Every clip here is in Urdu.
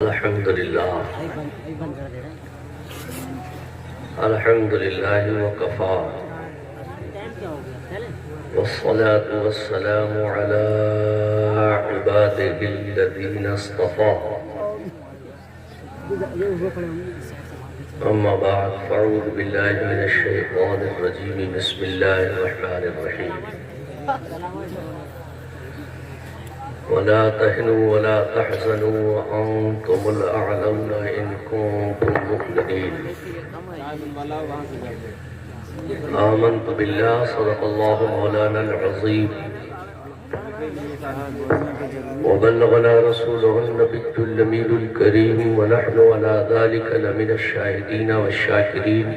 الحمد لله الحمد لله وكفى والصلاة والسلام على عباده الذين اصطفى أما بعد فأعوذ بالله من الشيطان الرجيم بسم الله الرحمن الرحيم ولا تهنوا ولا تحزنوا وأنتم الأعلون إن كنتم مؤمنين آمنت بالله صدق الله مولانا العظيم وبلغنا رسوله النبي الأمين الكريم ونحن على ذلك لمن الشاهدين والشاكرين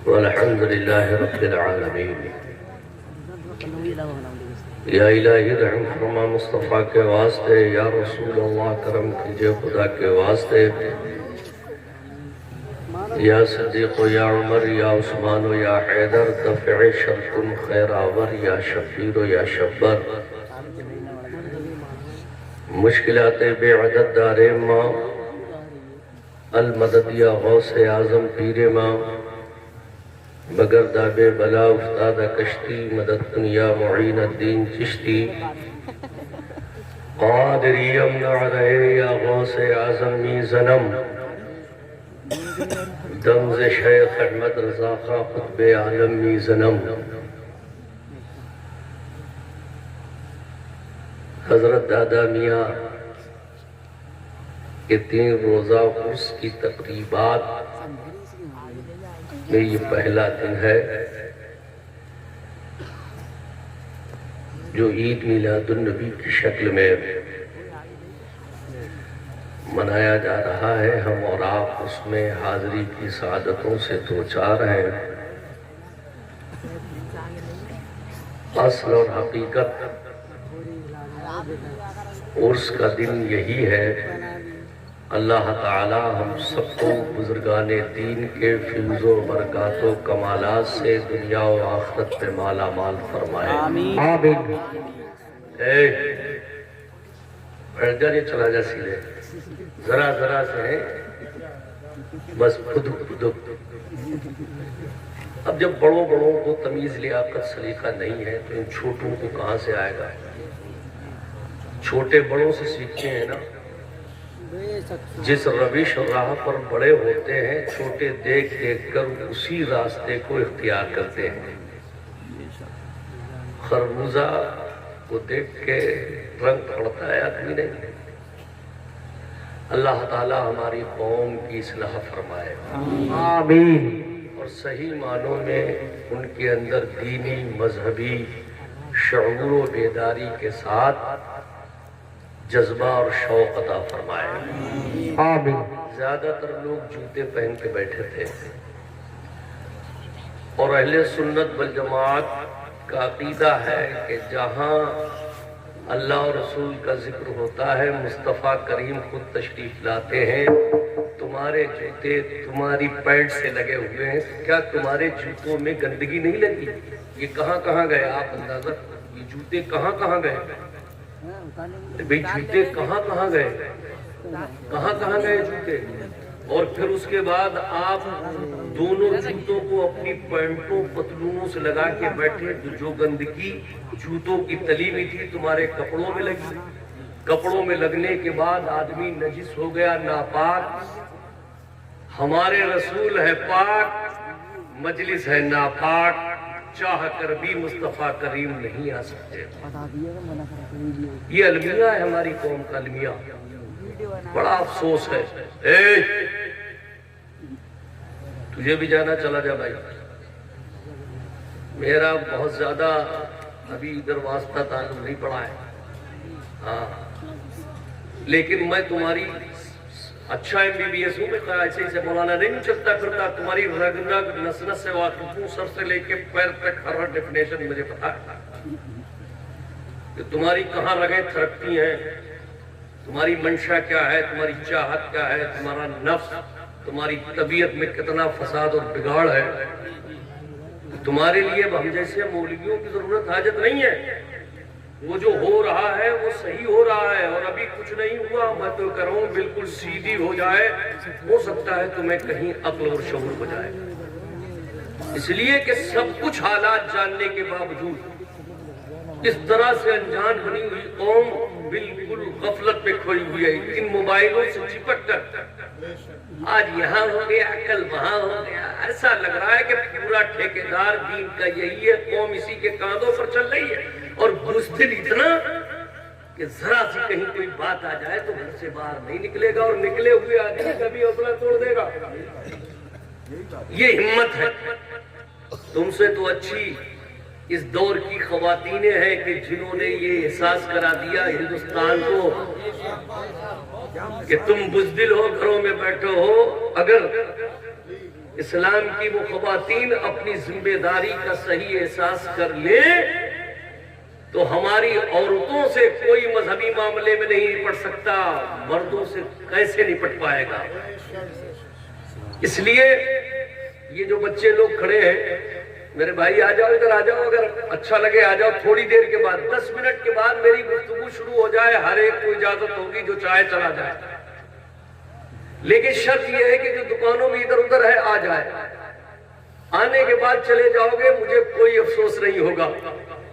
والحمد لله رب العالمين یا الہی رحم فرما مصطفیٰ کے واسطے، یا رسول اللہ کرم کیجئے خدا کے واسطے، یا صدیق و یا عمر یا عثمان و یا حیدر دفع شرکن خیر آور یا شفیر و یا شبر مشکلات بے عدد دار ماں المدد یا غوث اعظم پیر ماں بگر دابے بلا افتادہ کشتی مدد کن یا معین الدین چشتی قادری امنع رہے یا غوث اعظم می زنم دمز شیخ احمد رضا خان خطب عالم می زنم حضرت دادا میاں کے 3 روزہ عرس کی تقریبات میں یہ پہلا دن ہے جو عید میلاد النبی کی شکل میں منایا جا رہا ہے۔ ہم اور آپ اس میں حاضری کی سعادتوں سے دوچار ہیں۔ اصل اور حقیقت عرس کا دن یہی ہے۔ اللہ تعالی ہم سب کو بزرگان دین کے فیض و برکات و کمالات سے دنیا و آخرت پہ مالا مال فرمائے۔ آمین۔ بیٹھ جا، یہ چلا جا سیدھے، ذرا ذرا سے ہے بس خدک خدک۔ اب جب بڑوں کو تمیز لیاقت سلیقہ نہیں ہے تو ان چھوٹوں کو کہاں سے آئے گا؟ چھوٹے بڑوں سے سیکھتے ہیں نا، جس روش اور راہ پر بڑے ہوتے ہیں چھوٹے دیکھ کر اسی راستے کو اختیار کرتے ہیں۔ خربوزہ کو دیکھ کے رنگ پڑتا ہے آدمی نہیں۔ اللہ تعالی ہماری قوم کی اصلاح فرمائے، آمین، اور صحیح معنوں میں ان کے اندر دینی مذہبی شعور و بیداری کے ساتھ جذبہ اور شوق عطا فرمائے، آمین۔ زیادہ تر لوگ جوتے پہن کے بیٹھے تھے، اور اہل سنت والجماعت کا عقیدہ ہے کہ جہاں اللہ اور رسول کا ذکر ہوتا ہے مصطفیٰ کریم خود تشریف لاتے ہیں۔ تمہارے جوتے تمہاری پینٹ سے لگے ہوئے ہیں، کیا تمہارے جوتوں میں گندگی نہیں لگی؟ یہ کہاں کہاں گئے؟ آپ اندازہ، یہ جوتے کہاں کہاں گئے؟ بھئی جوتے کہاں کہاں گئے؟ کہاں کہاں گئے جوتے؟ اور پھر اس کے بعد آپ دونوں جوتوں کو اپنی پینٹوں پتلونوں سے لگا کے بیٹھے، جو گندگی جوتوں کی تلی میں تھی تمہارے کپڑوں میں لگی۔ کپڑوں میں لگنے کے بعد آدمی نجس ہو گیا، ناپاک۔ ہمارے رسول ہے پاک، مجلس ہے ناپاک، چاہ کر بھی مصطفیٰ کریم نہیں آ سکتے۔ یہ المیہ ہے ہماری قوم کا المیہ، بڑا افسوس ہے۔ تجھے بھی جانا، چلا جا بھائی، میرا بہت زیادہ ابھی ادھر واسطہ تعلق نہیں پڑا ہے، ہاں، لیکن میں تمہاری اچھا MBBS ہوں، میں ایسے ہی سے مولانا نہیں چلتا پھرتا، تمہاری رگ رگ نس نس سے واقف ہوں، سر سے لے کے پیر تک ہر ڈیفینیشن مجھے پتا ہے کہ تمہاری کہاں رگیں تھرکتی ہیں، تمہاری منشا کیا ہے، تمہاری چاہت کیا ہے، تمہارا نفس، تمہاری طبیعت میں کتنا فساد اور بگاڑ ہے۔ تمہارے لیے ہم جیسے مولویوں کی ضرورت حاجت نہیں ہے، وہ جو ہو رہا ہے وہ صحیح ہو رہا ہے، اور ابھی کچھ نہیں ہوا، میں تو کہہ رہا ہوں بالکل سیدھی ہو جائے، ہو سکتا ہے تمہیں کہیں عقل اور شعور ہو جائے۔ اس لیے کہ سب کچھ حالات جاننے کے باوجود اس طرح سے انجان بنی ہوئی قوم بالکل غفلت میں کھوئی ہوئی ہے، ان موبائلوں سے چپٹ کر آج یہاں ہو گیا، کل وہاں ہو گیا۔ ایسا لگ رہا ہے کہ پورا ٹھیکیدار دین کا یہی ہے، قوم اسی کے کاندھوں پر چل رہی ہے، اور بزدل اتنا کہ ذرا سی کہیں کوئی بات آ جائے تو گھر سے باہر نہیں نکلے گا، اور نکلے ہوئے آدمی کا بھی حوصلہ توڑ دے گا۔ یہ ہمت ہے۔ تم سے تو اچھی اس دور کی خواتینیں ہیں کہ جنہوں نے یہ احساس کرا دیا ہندوستان کو کہ تم بزدل ہو، گھروں میں بیٹھے ہو۔ اگر اسلام کی وہ خواتین اپنی ذمہ داری کا صحیح احساس کر لیں تو ہماری عورتوں سے کوئی مذہبی معاملے میں نہیں نپٹ سکتا، مردوں سے کیسے نپٹ پائے گا؟ اس لیے یہ جو بچے لوگ کھڑے ہیں، میرے بھائی آ جاؤ، ادھر آ جاؤ، اگر اچھا لگے آ جاؤ۔ تھوڑی دیر کے بعد 10 منٹ کے بعد میری گفتگو شروع ہو جائے، ہر ایک کو اجازت ہوگی، جو چاہے چلا جائے، لیکن شرط یہ ہے کہ جو دکانوں میں ادھر ادھر ہے آ جائے۔ آنے کے بعد چلے جاؤ گے، مجھے کوئی افسوس نہیں ہوگا،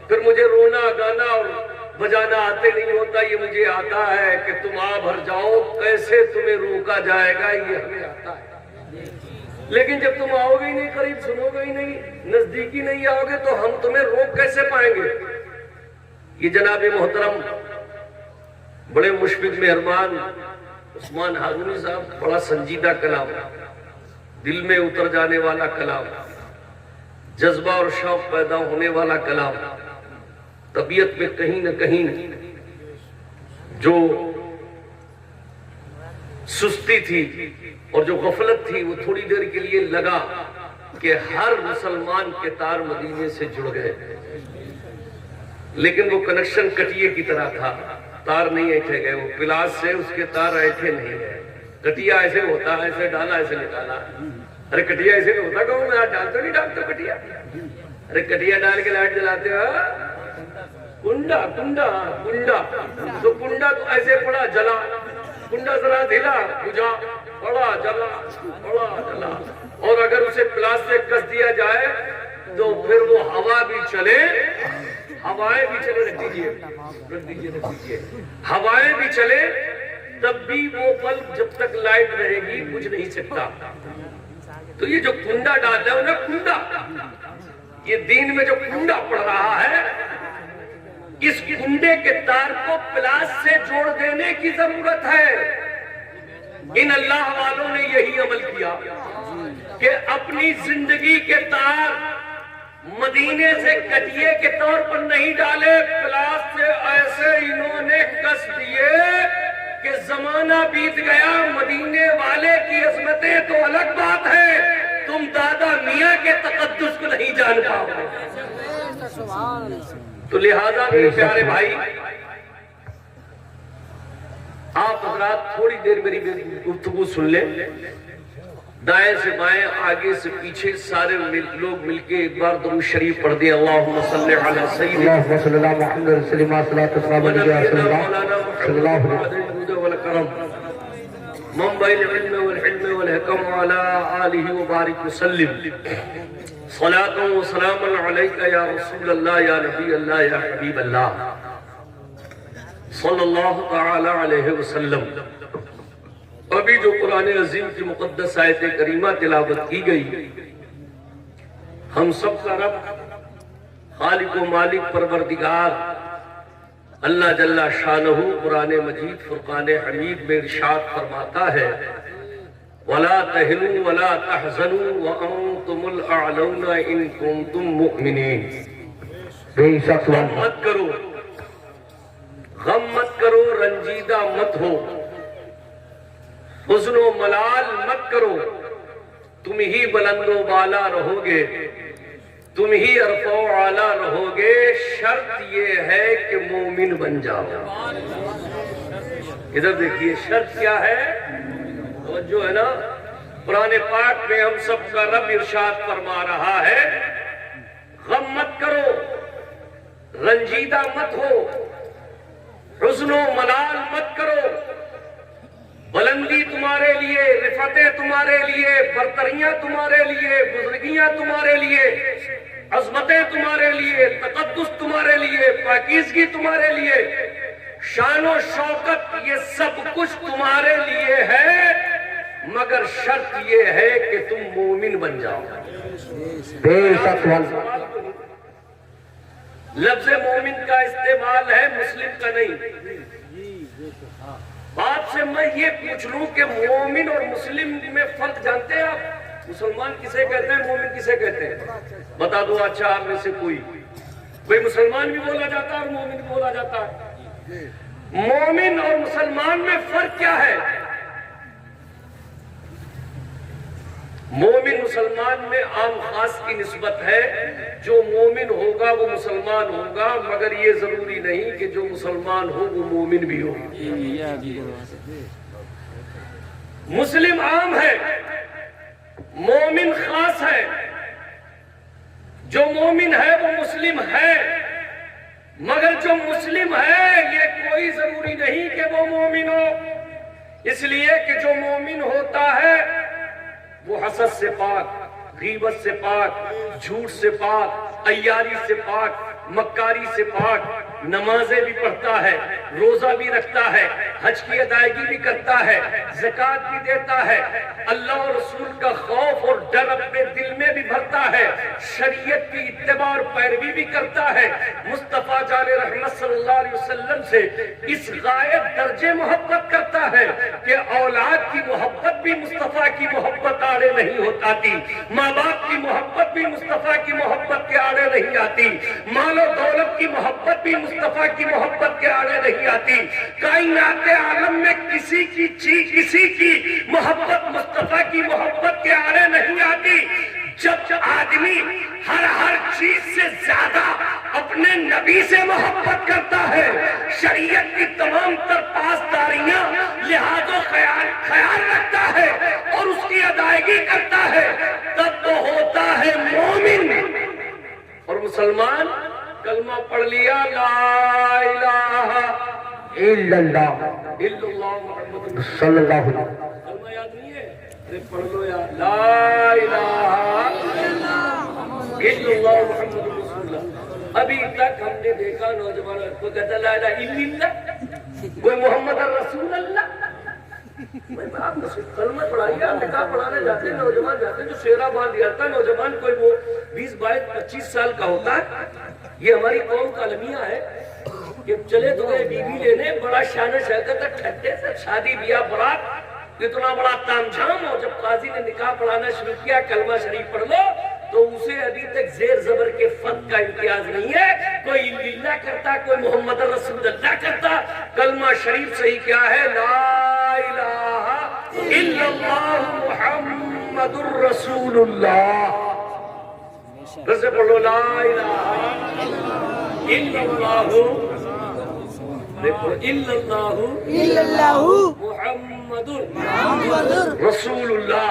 پھر مجھے رونا گانا اور بجانا آتے نہیں ہوتا، یہ مجھے آتا ہے کہ تم آ بھر جاؤ، کیسے تمہیں روکا جائے گا یہ ہمیں آتا ہے۔ لیکن جب تم آؤ گے ہی نہیں، قریب سنو گے ہی نہیں، نزدیکی نہیں آؤ گے، تو ہم تمہیں روک کیسے پائیں گے؟ یہ جناب محترم بڑے مشفق مہربان عثمان ہارونی صاحب، بڑا سنجیدہ کلام، دل میں اتر جانے والا کلام، جذبہ اور شوق پیدا ہونے والا کلام، طبیعت میں کہیں نہ کہیں جو سستی تھی اور جو غفلت تھی وہ تھوڑی دیر کے لیے لگا کہ ہر مسلمان کے تار مدینے سے جڑ گئے، لیکن وہ کنیکشن کٹیے کی طرح تھا، تار نہیں ایٹھے گئے، وہ پلاس سے اس کے تار ایٹھے نہیں گئے۔ کٹیا ایسے ہوتا ہے، ایسے ڈالا ایسے نکالا، ارے کٹیا ایسے نہیں ہوتا، کہوں میں ڈالتا نہیں، ڈالتا کٹیا، ارے کٹیا ڈال کے لائٹ جلاتے ہو، کنڈا کنڈا کنڈا، تو کنڈا تو ایسے پڑا جلا، کنڈا ذرا دھلا بجھا، بڑا جلا بڑا جلا، اور اگر اسے پلاسٹک کس دیا جائے تو پھر وہ ہوا بھی چلے، ہوائیں بھی چلے، رکھ دیجئے، ہوائیں بھی چلے، تب بھی وہ بلب جب تک لائٹ رہے گی بجھ نہیں سکتا۔ تو یہ جو کنڈا ڈالتا ہے انہیں کنڈا، یہ دین میں جو کنڈا پڑ رہا ہے، اس کنڈے کے تار کو پلاس سے جوڑ دینے کی ضرورت ہے۔ ان اللہ والوں نے یہی عمل کیا کہ اپنی زندگی کے تار مدینے سے کٹیے کے طور پر نہیں ڈالے، پلاس سے ایسے انہوں نے کس دیے کہ زمانہ بیت گیا، مدینے والے کی عظمتیں تو الگ بات ہے، تم دادا میاں کے تقدس کو نہیں جان پاؤ گے۔ تو لہذا میرے پیارے بھائی، آپ حضرات تھوڑی دیر میری گفتگو سن لیں، دائیں سے بائیں، آگے سے پیچھے، سارے لوگ مل کے ایک بار درود شریف پڑھ دیں، اللہم صلی علی سیدنا اللهم صل على محمد رسول الله صلاة والسلام عليه رسول الله صلى الله عليه وسلم منبع العلم والحلم والحکم وعلى آلہ وبارک وسلم، صلاة و سلام علیکہ یا رسول اللہ یا نبی اللہ یا حبیب اللہ صلی اللہ تعالی علیہ وسلم۔ ابھی جو قرآن عظیم کی مقدس آیت کریمہ تلاوت کی گئی، ہم سب کا رب خالق و مالک پروردگار اللہ جل شانہ قرآن مجید فرقان حمید میں ارشاد فرماتا ہے، وَلَا تَهِنُوا وَلَا تَحْزَنُوا وَأَنْتُمُ الْأَعْلَوْنَ إِن كُنتُم مُؤْمِنِينَ۔ غم مت کرو، غم مت کرو، رنجیدہ مت ہو، حزن و ملال مت کرو، تم ہی بلند و بالا رہو گے، تم ہی عرف و اعلیٰ رہو گے، شرط یہ ہے کہ مومن بن جاؤ۔ ادھر دیکھیے شرط کیا ہے، جو ہے نا قرآن پاک میں ہم سب کا رب ارشاد فرما رہا ہے، غم مت کرو، رنجیدہ مت ہو، حزن و ملال مت کرو، بلندی تمہارے لیے، رفتیں تمہارے لیے، برتریاں تمہارے لیے، بزرگیاں تمہارے لیے، عظمتیں تمہارے لیے، تقدس تمہارے لیے، پاکیزگی تمہارے لیے، شان و شوکت، یہ سب کچھ تمہارے لیے ہے، مگر شرط یہ ہے کہ تم مومن بن جاؤ۔ بے شک واللہ۔ لفظ مومن کا استعمال ہے، مسلم کا نہیں۔ آپ سے میں یہ پوچھ لوں کہ مومن اور مسلم میں فرق جانتے ہیں آپ؟ مسلمان کسے کہتے ہیں، مومن کسے کہتے ہیں؟ بتا دو اچھا آپ میں سے کوئی مسلمان بھی بولا جاتا ہے اور مومن بھی بولا جاتا ہے۔ مومن اور مسلمان میں فرق کیا ہے؟ مومن مسلمان میں عام خاص کی نسبت ہے، جو مومن ہوگا وہ مسلمان ہوگا، مگر یہ ضروری نہیں کہ جو مسلمان ہو وہ مومن بھی ہو۔ مسلم عام ہے، مومن خاص ہے۔ جو مومن ہے وہ مسلم ہے، مگر جو مسلم ہے یہ کوئی ضروری نہیں کہ وہ مومن ہو، اس لیے کہ جو مومن ہوتا ہے وہ حسد سے پاک، غیبت سے پاک، جھوٹ سے پاک، عیاری سے پاک، مکاری سے پاک، نمازیں بھی پڑھتا ہے، روزہ بھی رکھتا ہے، حج کی ادائیگی بھی کرتا ہے، زکوٰۃ بھی دیتا ہے، اللہ اور رسول کا خوف اور ڈر اپنے دل میں بھی بھرتا ہے، شریعت کی اتباع اور پیروی بھی کرتا ہے، مصطفیٰ جان رحمت صلی اللہ علیہ وسلم سے اس غائب درجے محبت کرتا ہے کہ اولاد کی محبت بھی مصطفیٰ کی محبت آڑے نہیں ہوتی، ماں باپ کی محبت بھی مصطفیٰ کی محبت کے آڑے نہیں آتی، مال و دولت کی محبت بھی مصطفیٰ کی محبت کے آڑے نہیں آتی، کائنات عالم میں کسی کی محبت مصطفیٰ کی محبت کے آڑے نہیں آتی۔ جب آدمی ہر چیز سے زیادہ اپنے نبی سے محبت کرتا ہے، شریعت کی تمام تر پاسداریاں لحاظ و خیال رکھتا ہے اور اس کی ادائیگی کرتا ہے، تب تو ہوتا ہے مومن۔ اور مسلمان کلمہ پڑھ لیا، لا الہ الا اللہ الا اللہ محمد صلی اللہ علیہ وسلم۔ کلمہ یاد نہیں ہے؟ ارے پڑھ لو یار، لا الہ الا اللہ محمد رسول اللہ۔ ابھی تک ہم نے دیکھا نوجوان کو کہتا لا الہ الا اللہ، کوئی محمد رسول اللہ۔ میں آپ کو کلمہ پڑھائیے، نکاح پڑھانے جاتے ہیں نوجوان، جاتے ہیں جو شیرہ باندھ دیا تھا نوجوان، کوئی وہ 20 22 25 سال کا ہوتا ہے۔ یہ ہماری قوم کا المیہ ہے کہ چلے تو گئے بیوی لینے، بڑا شان و شوکت ٹھٹے سے شادی بیاہ برات، اتنا بڑا تام جھام ہو، جب قاضی نے نکاح پڑھانا شروع کیا کلمہ شریف پڑھ لو، تو اسے ابھی تک زیر زبر کے فرق کا امتیاز نہیں ہے، کوئی اللہ کرتا، کوئی محمد رسول اللہ کرتا۔ کلمہ شریف صحیح کیا ہے؟ لا الہ الا اللہ محمد الرسول اللہ۔ رسے پڑھ لو، لا الہ الا اللہ، دیکھو الا اللہ محمد رسول اللہ۔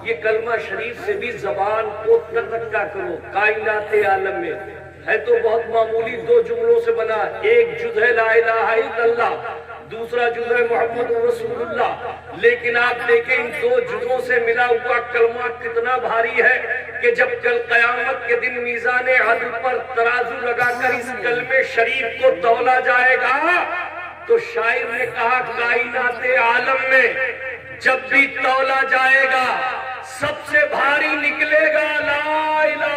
یہ کلمہ شریف سے بھی زبان کو ترکا کرو۔ کائنات عالم میں ہے تو بہت معمولی 2 جملوں سے بنا، ایک جز ہے لا الہ الا اللہ، دوسرا جز ہے محمد رسول اللہ، لیکن آپ دیکھیں ان 2 جزوں سے ملا ہوا کلمہ کتنا بھاری ہے کہ جب کل قیامت کے دن میزان عدل پر ترازو لگا کر اس کلمے شریف کو تولا جائے گا، تو شاعر نے کہا کائنات عالم میں جب بھی تولا جائے گا سب سے بھاری نکلے گا لا الہ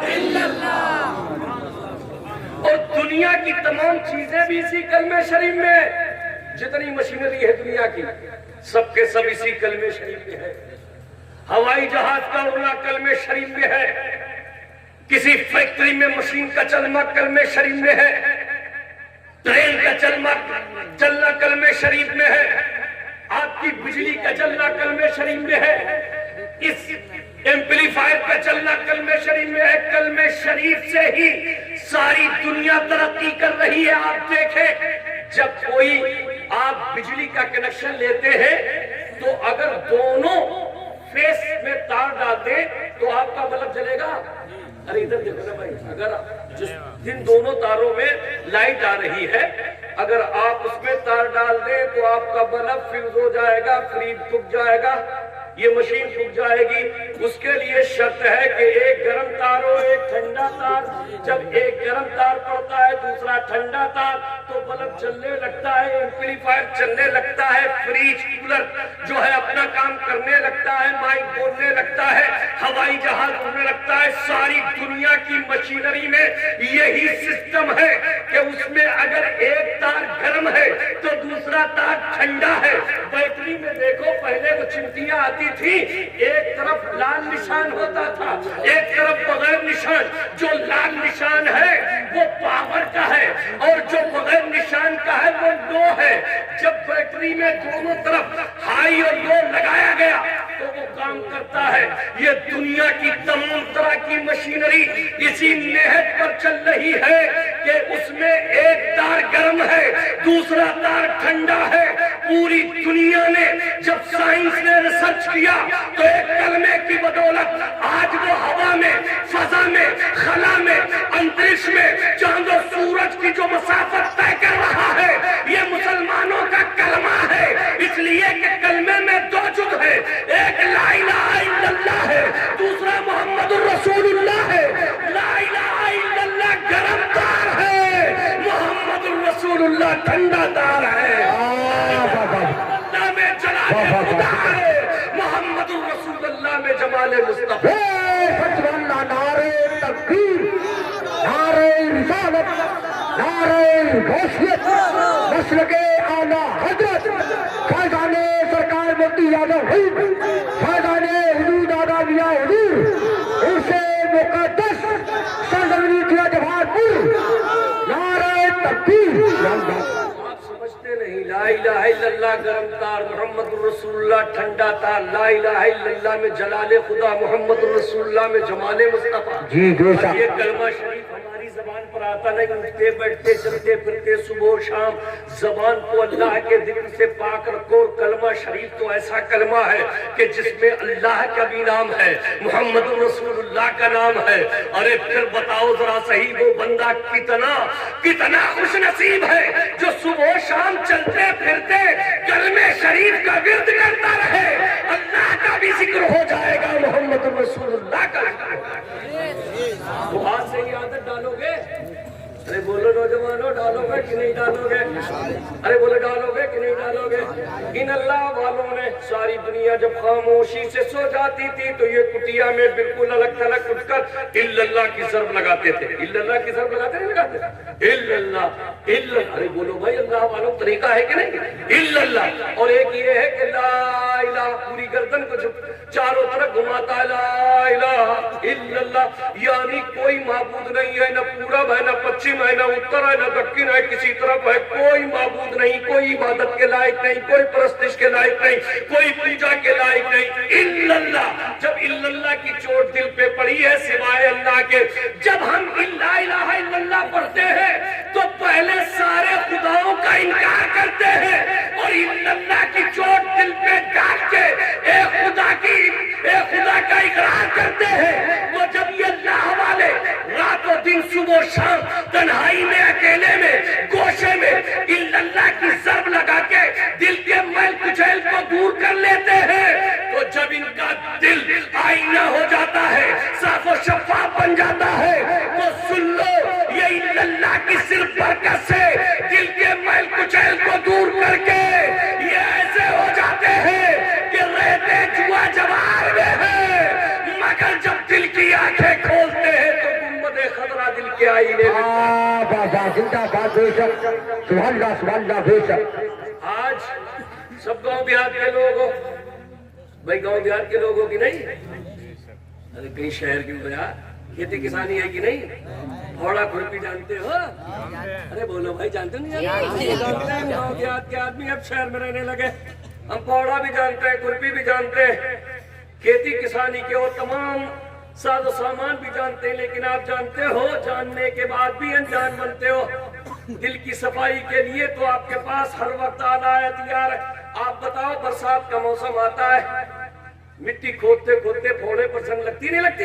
الا اللہ۔ اور دنیا کی تمام چیزیں بھی اسی کلمے شریف میں، جتنی مشینری ہے دنیا کی سب کے سب اسی کلمے شریف میں ہے۔ ہوائی جہاز کا اڑنا کلمے شریف میں ہے، کسی فیکٹری میں مشین کا چلنا کلمے شریف میں ہے، ٹرین کا چلنا کلمے شریف میں ہے، آپ کی بجلی کا چلنا کلمے شریف میں ہے، اس ایمپلیفائر کا چلنا کلمے شریف میں ہے۔ کلمے شریف سے ہی ساری دنیا ترقی کر رہی ہے۔ آپ دیکھیں جب کوئی آپ بجلی کا کنیکشن لیتے ہیں تو اگر دونوں فیس میں تار ڈال دیں تو آپ کا بلب جلے گا؟ ارے ادھر دیکھو نا بھائی، اگر جن دونوں تاروں میں لائٹ آ رہی ہے، اگر آپ اس میں تار ڈال دیں تو آپ کا بلب فیوز ہو جائے گا، فریج پھک جائے گا، یہ مشین پھک جائے گی۔ اس کے لیے شرط ہے کہ ایک گرم تار ہو، ایک ٹھنڈا تار۔ جب ایک گرم تار پڑتا ہے، دوسرا ٹھنڈا تار، تو بلب چلنے لگتا ہے، ایمپلیفائر چلنے لگتا ہے، فریج کولر جو ہے اپنا کام کرنے لگتا ہے، مائک بولنے لگتا ہے، ہوائی جہاز اڑنے لگتا ہے۔ ساری دنیا کی مشینری میں یہی سسٹم ہے کہ اس میں اگر ایک تار گرم ہے تو دوسرا تار ٹھنڈا ہے۔ بیٹری میں دیکھو، پہلے وہ چمٹیاں آتی تھی، ایک طرف لال نشان ہوتا تھا، ایک طرف بغیر نشان۔ جو لال نشان ہے وہ پاور کا ہے اور جو بغیر نشان کا ہے وہ لو ہے۔ جب بیٹری میں دونوں طرف ہائی اور لو لگایا گیا تو وہ کام کرتا ہے۔ یہ دنیا کی تمام طرح کی مشینری اسی نہج پر چل رہی ہے کہ اس میں ایک تار گرم ہے، دوسرا تار ٹھنڈا ہے۔ پوری دنیا نے جب سائنس نے ریسرچ کیا تو ایک کلمے کی بدولت آج وہ ہوا میں، فضا میں، خلا میں، انترکش میں، چاند و سورج کی جو مسافت طے کر رہا ہے، یہ مسلمانوں کا کلمہ ہے۔ اس لیے کہ کلمے میں دو جز ہے، ایک لا الہ الا اللہ ہے، دوسرا محمد الرسول اللہ ہے۔ لا الہ الا اللہ گرم تار ہے، محمد الرسول اللہ ٹھنڈا تار ہے۔ اللہ میں جلال خدا ہے، محمد الرسول اللہ میں جمال مصطفیٰ۔ سچ اللہ، نعرے تکبیر، نعرے رسالت، نعرے غوثیت، مسلک اعلیٰ حضرت فیضان سرکار مفتی اعظم فیضان حدود آدھا میاں حضور اسے مقدس سرزمین کیا جوہر پور، نعرے تکبیر۔ آپ سمجھتے نہیں، لا الہ الا اللہ گرم تار، محمد الرسول اللہ ٹھنڈا تار۔ لا الہ الا اللہ میں جلال خدا، محمد الرسول اللہ میں جمال مصطفیٰ۔ جی بے شک۔ یہ کلمہ شریف ہماری زبان پر آتا نہیں، اٹھتے بیٹھتے چلتے پھرتے صبح و شام زبان کو اللہ کے ذکر سے پاک رکھو۔ کلمہ شریف تو ایسا کلمہ ہے کہ جس میں اللہ کا بھی نام ہے، محمد الرسول اللہ کا نام ہے۔ ارے پھر بتاؤ ذرا صحیح، وہ بندہ کتنا خوش نصیب ہے جو صبح و شام چلتے پھرتے کلمہ شریف کا ورد کرتا رہے، اللہ کا بھی ذکر ہو جائے گا، محمد الرسول اللہ کا۔ تو آج سے یہ عادت ڈالو گے؟ ارے بولو نوجوانوں، ڈالو گے کہ نہیں ڈالو گے؟ ارے بولو ڈالو گے کہ نہیں ڈالو گے؟ ان اللہ والوں نے ساری دنیا جب خاموشی سے سو جاتی تھی تو یہ کٹیا میں بالکل الگ تھلگ اٹھ کر الا اللہ کی ضرب لگاتے تھے۔ الا اللہ کی ضرب لگاتے نہیں لگاتے؟ الا اللہ، الا اللہ۔ ارے بولو بھائی، اللہ والوں طریقہ ہے کہ نہیں؟ الا اللہ۔ اور ایک یہ ہے کہ لا الہ، پوری گردن کو چاروں طرف گھماتا ہے، لا الہ الا اللہ، یعنی کوئی معبود نہیں ہے، نہ پورب ہے، نہ پچھم ہے، نہ اتر ہے، نہ دکن ہے، کسی طرف ہے، کوئی معبود نہیں، کوئی عبادت کے لائق نہیں، کوئی پرستش کے لائق نہیں، کوئی پوجا کے لائق نہیں، الا اللہ۔ جب الا اللہ کی چوٹ دل پہ پڑی ہے سوائے اللہ کے، جب ہم لا الہ الا اللہ پڑھتے ہیں تو پہلے سارے خداؤں کا انکار کرتے ہیں اور الا اللہ کی چوٹ دل پہ ڈال کے ایک خدا کا اقرار کرتے ہیں۔ تو جب یہ اللہ والے رات و دن صبح و شام تنہائی میں، اکیلے میں، گوشے میں الا اللہ کی ضرب لگا کے دل کے میل کچیل کو دور کر لیتے ہیں، تو جب ان کا دل آئینہ ہو جاتا ہے، صاف و شفاف بن جاتا ہے، تو سن لو یہ الا اللہ کی صرف برکت سے دل کے میل کچیل کو دور کر کے یہ ایسے ہو جاتے ہیں کہ رہتے جوا جوار میں ہے، مگر جب دل کی آنکھیں کھولتے ہیں تو گنبد خضرا دل کے آئینے میں۔ زندہ باد، بے شک، سبحان اللہ بے شک۔ آج سب گاؤں دیہات کے لوگ ہو بھائی، گاؤں دیہات کے لوگ ہو کہ نہیں؟ ارے کہیں شہر کی بجا کھیتی کسانی ہے کہ نہیں؟ پھوڑا کھرپی جانتے ہو؟ ارے بولو بھائی، جانتے نہیں؟ گاؤں دیہات کے آدمی اب شہر میں رہنے لگے، ہم پھوڑا بھی جانتے ہیں، کھرپی بھی جانتے ہیں، کھیتی کسانی کے اور تمام ساز و سامان بھی جانتے ہیں، لیکن آپ جانتے ہو جاننے کے بعد بھی انجان بنتے ہو۔ دل کی صفائی کے لیے تو آپ کے پاس ہر وقت آلہ ہے، تیار ہے۔ آپ بتاؤ، برسات کا موسم آتا ہے، مٹی کھودتے کھودتے پھوڑے پر سنگ لگتی نہیں لگتی؟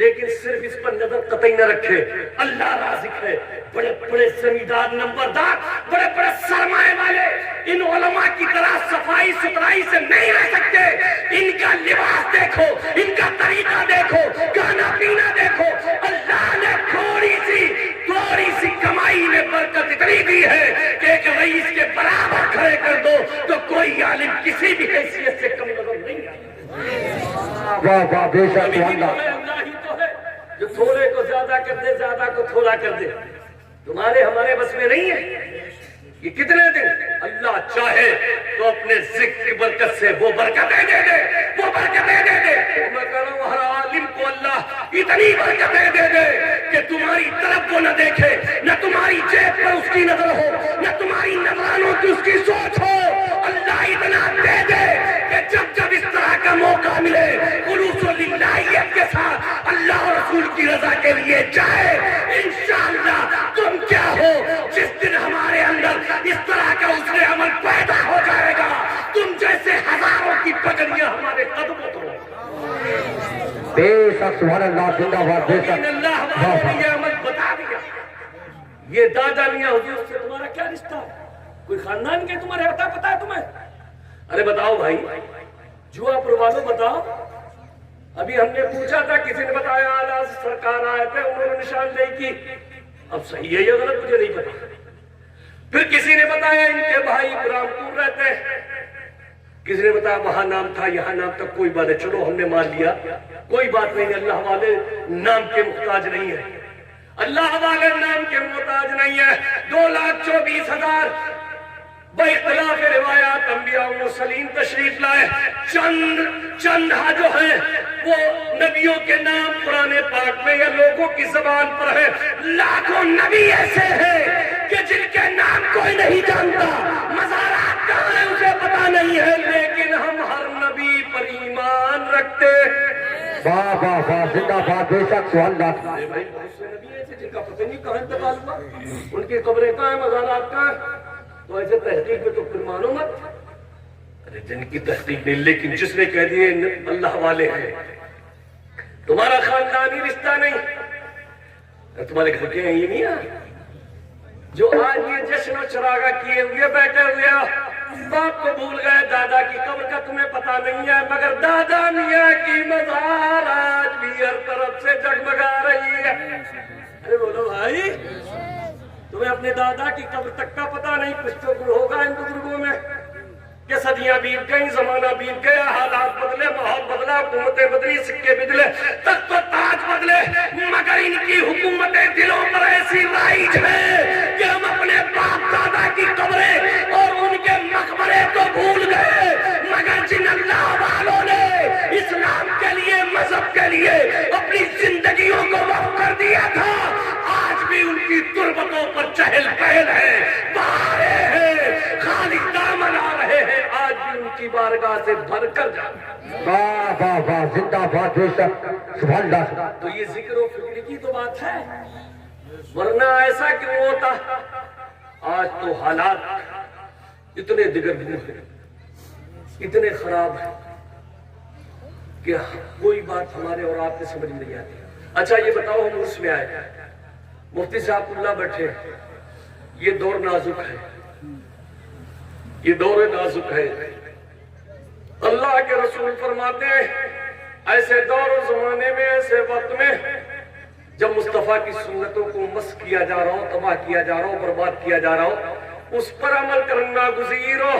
لیکن صرف اس پر نظر قطعی نہ رکھے. اللہ رازق ہے. بڑے بڑے زمیندار نمبردار بڑے بڑے سرمایہ والے ان علماء کی طرح صفائی ستھرائی سے نہیں رہ سکتے. ان کا لباس دیکھو, ان کا طریقہ دیکھو, کھانا پینا دیکھو. اللہ نے تھوڑی سی کمائی میں برکت اتنی دی ہے کہ ایک رئیس کے برابر کھڑے کر دو تو کوئی عالم کسی بھی حیثیت سے کم نظر نہیں آتا. واہ واہ بے شک اللہ اللہ ہی تو ہے جو تھوڑے کو زیادہ کر دے, زیادہ کو تھوڑا کر دے. تمہارے ہمارے بس میں نہیں ہے. یہ کتنے دن اللہ چاہے تو اپنے ذکر کی برکت سے وہ برکتیں دے دے, وہ برکتیں دے دے. میں کہہ رہا ہوں ہر عالم کو اللہ اتنی برکتیں دے دے کہ تمہاری طرف وہ نہ دیکھے, نہ تمہاری جیب پر اس کی نظر ہو, نہ تمہاری نظرانوں کی اس کی سوچ ہو. اللہ اتنا دے دے کہ جب اس طرح کا موقع ملے خلوص و للہیت کے ساتھ اللہ اور رسول کی رضا کے لیے جائے. انشاءاللہ تم کیا ہو, جس دن ہمارے اندر اس طرح کا اس نے عمل پیدا ہو جائے گا تم جیسے ہزاروں کی پگڑیاں ہمارے قدموں پر ہوں. بے شک سبحان اللہ زندہ باد بے شک. اللہ والے نے یہ عمل بتا دیا. یہ دادا میاں حضور سے تمہارا کیا رشتہ ہے؟ کوئی خاندان کے تمہارے ہوتا پتا ہے تمہیں؟ ارے بتاؤ بھائی, جوا پر والوں بتاؤ. ابھی ہم نے پوچھا تھا, کسی نے بتایا اعلیٰ سرکار آئے تھے, انہوں نے نشاندہی کی. اب صحیح ہے یا غلط مجھے نہیں پتا. پھر کسی نے بتایا ان کے بھائی برامپور رہتے ہیں, کسی نے بتایا وہاں نام تھا یہاں نام تھا. کوئی بات ہے, چلو ہم نے مان لیا, کوئی بات نہیں. اللہ والے نام کے محتاج نہیں ہے, اللہ والے نام کے محتاج نہیں ہے. 2,24,000 بے اختلاف روایات انبیاء و مرسلین تشریف لائے. چند جو ہیں وہ نبیوں کے نام قرآن پاک میں یا لوگوں کی زبان پر ہے. لاکھوں نبی ایسے ہیں کہ جن کے نام کوئی نہیں جانتا, مزارات کہاں ہیں اسے پتا نہیں ہے, لیکن ہم ہر نبی پر ایمان رکھتے. واہ واہ واہ زندہ باد بے شک سبحان اللہ. بھائی بہت سے نبی ایسے جن کا پتہ نہیں کہاں انتقال ہوا, ان کی قبریں کہاں ہیں, مزارات کہاں ہیں. تو ایسے تحقیق میں تو پھر مانو مت. ارے جن کی تحقیق نہیں, لیکن جس نے کہہ دیے اللہ والے ہیں, تمہارا خاندانی رشتہ نہیں, تمہارے گھر کے ہیں یہ میاں جو آج یہ جشن و چراغا کیے ہوئے بیٹھے ہوئے, باپ کو بھول گئے, دادا کی قبر کا تمہیں پتا نہیں ہے, مگر دادا میاں کی مزار آج بھی ہر طرف سے جگمگا رہی ہے. ارے بولو بھائی, تمہیں اپنے دادا کی قبر تک کا پتا نہیں. کچھ تو ہوگا ان بزرگوں میں کہ صدیاں بیت گئیں, زمانہ بیت گیا, حالات بدلے, ماحول بدلا, حکومتیں بدلی, سکے بدلے, تخت و تاج بدلے, مگر ان کی حکومتیں دلوں پر ایسی رائج ہے کہ ہم اپنے باپ دادا کی قبریں اور ان کے مقبرے تو بھول گئے, مگر جن اللہ والوں نے اسلام کے لیے, مذہب کے لیے اپنی زندگیوں کو وقف کر دیا تھا, آج بھی ان کی تربتوں پر چہل پہل ہے, بہارے ہیں, خالی دامن آ رہے ہیں, آج بھی ان کی بارگاہ سے بھر کر جانا. واہ واہ واہ زندہ باد بے شک سبحان اللہ. تو یہ ذکر و فکر کی تو بات ہے, ورنہ ایسا کیوں ہوتا. آج تو حالات اتنے دگرگون ہیں, اتنے خراب ہیں کہ کوئی بات ہمارے اور آپ کے سمجھ میں نہیں آتی. اچھا یہ بتاؤ, ہم اس میں آئے, مفتی صاحب اللہ بیٹھے, یہ دور نازک ہے, یہ دور نازک ہے. اللہ کے رسول فرماتے ہیں ایسے دور و زمانے میں, ایسے وقت میں جب مصطفیٰ کی سنتوں کو مسخ کیا جا رہا ہو, تباہ کیا جا رہا ہو, برباد کیا جا رہا ہو, اس پر عمل کرنا گزیر ہو,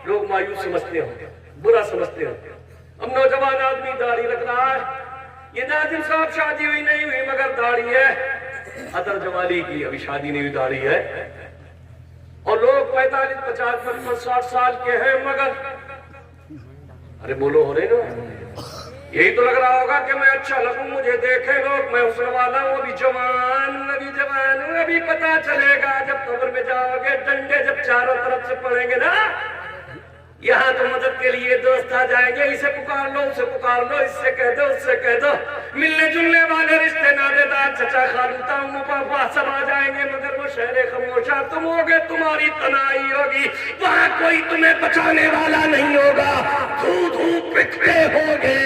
لوگ مایوس سمجھتے ہوں, برا سمجھتے ہوں. اب نوجوان آدمی داڑھی رکھ رہا ہے, یہ ناظم صاحب شادی ہوئی نہیں ہوئی مگر داڑھی ہے, ادر جمالی کی, ابھی شادی نہیں ہوئی داڑھی ہے, اور لوگ 45, 50, 55, 60 سال کے ہیں مگر ارے بولو ہو رہے نا, یہی تو لگ رہا ہوگا کہ میں اچھا لگوں, مجھے دیکھیں لوگ, میں حسن والا ہوں, ابھی جوان ہوں, ابھی پتا چلے گا جب قبر میں جاؤ گے, ڈنڈے جب چاروں طرف سے پڑیں گے نا, یہاں تو مدد کے لیے دوست آ جائیں گے, اسے پکار لو, اسے پکار لو, اس سے کہہ دو, اس سے کہہ دو, ملنے جلنے والے رشتے نادے دار چچا خالو تامو پاپا سب آ جائیں گے مگر وہ شہر خاموشہ تم ہوگے تمہاری تنہائی ہوگی وہاں کوئی تمہیں بچانے والا نہیں ہوگا دھو دھو پٹتے ہوگے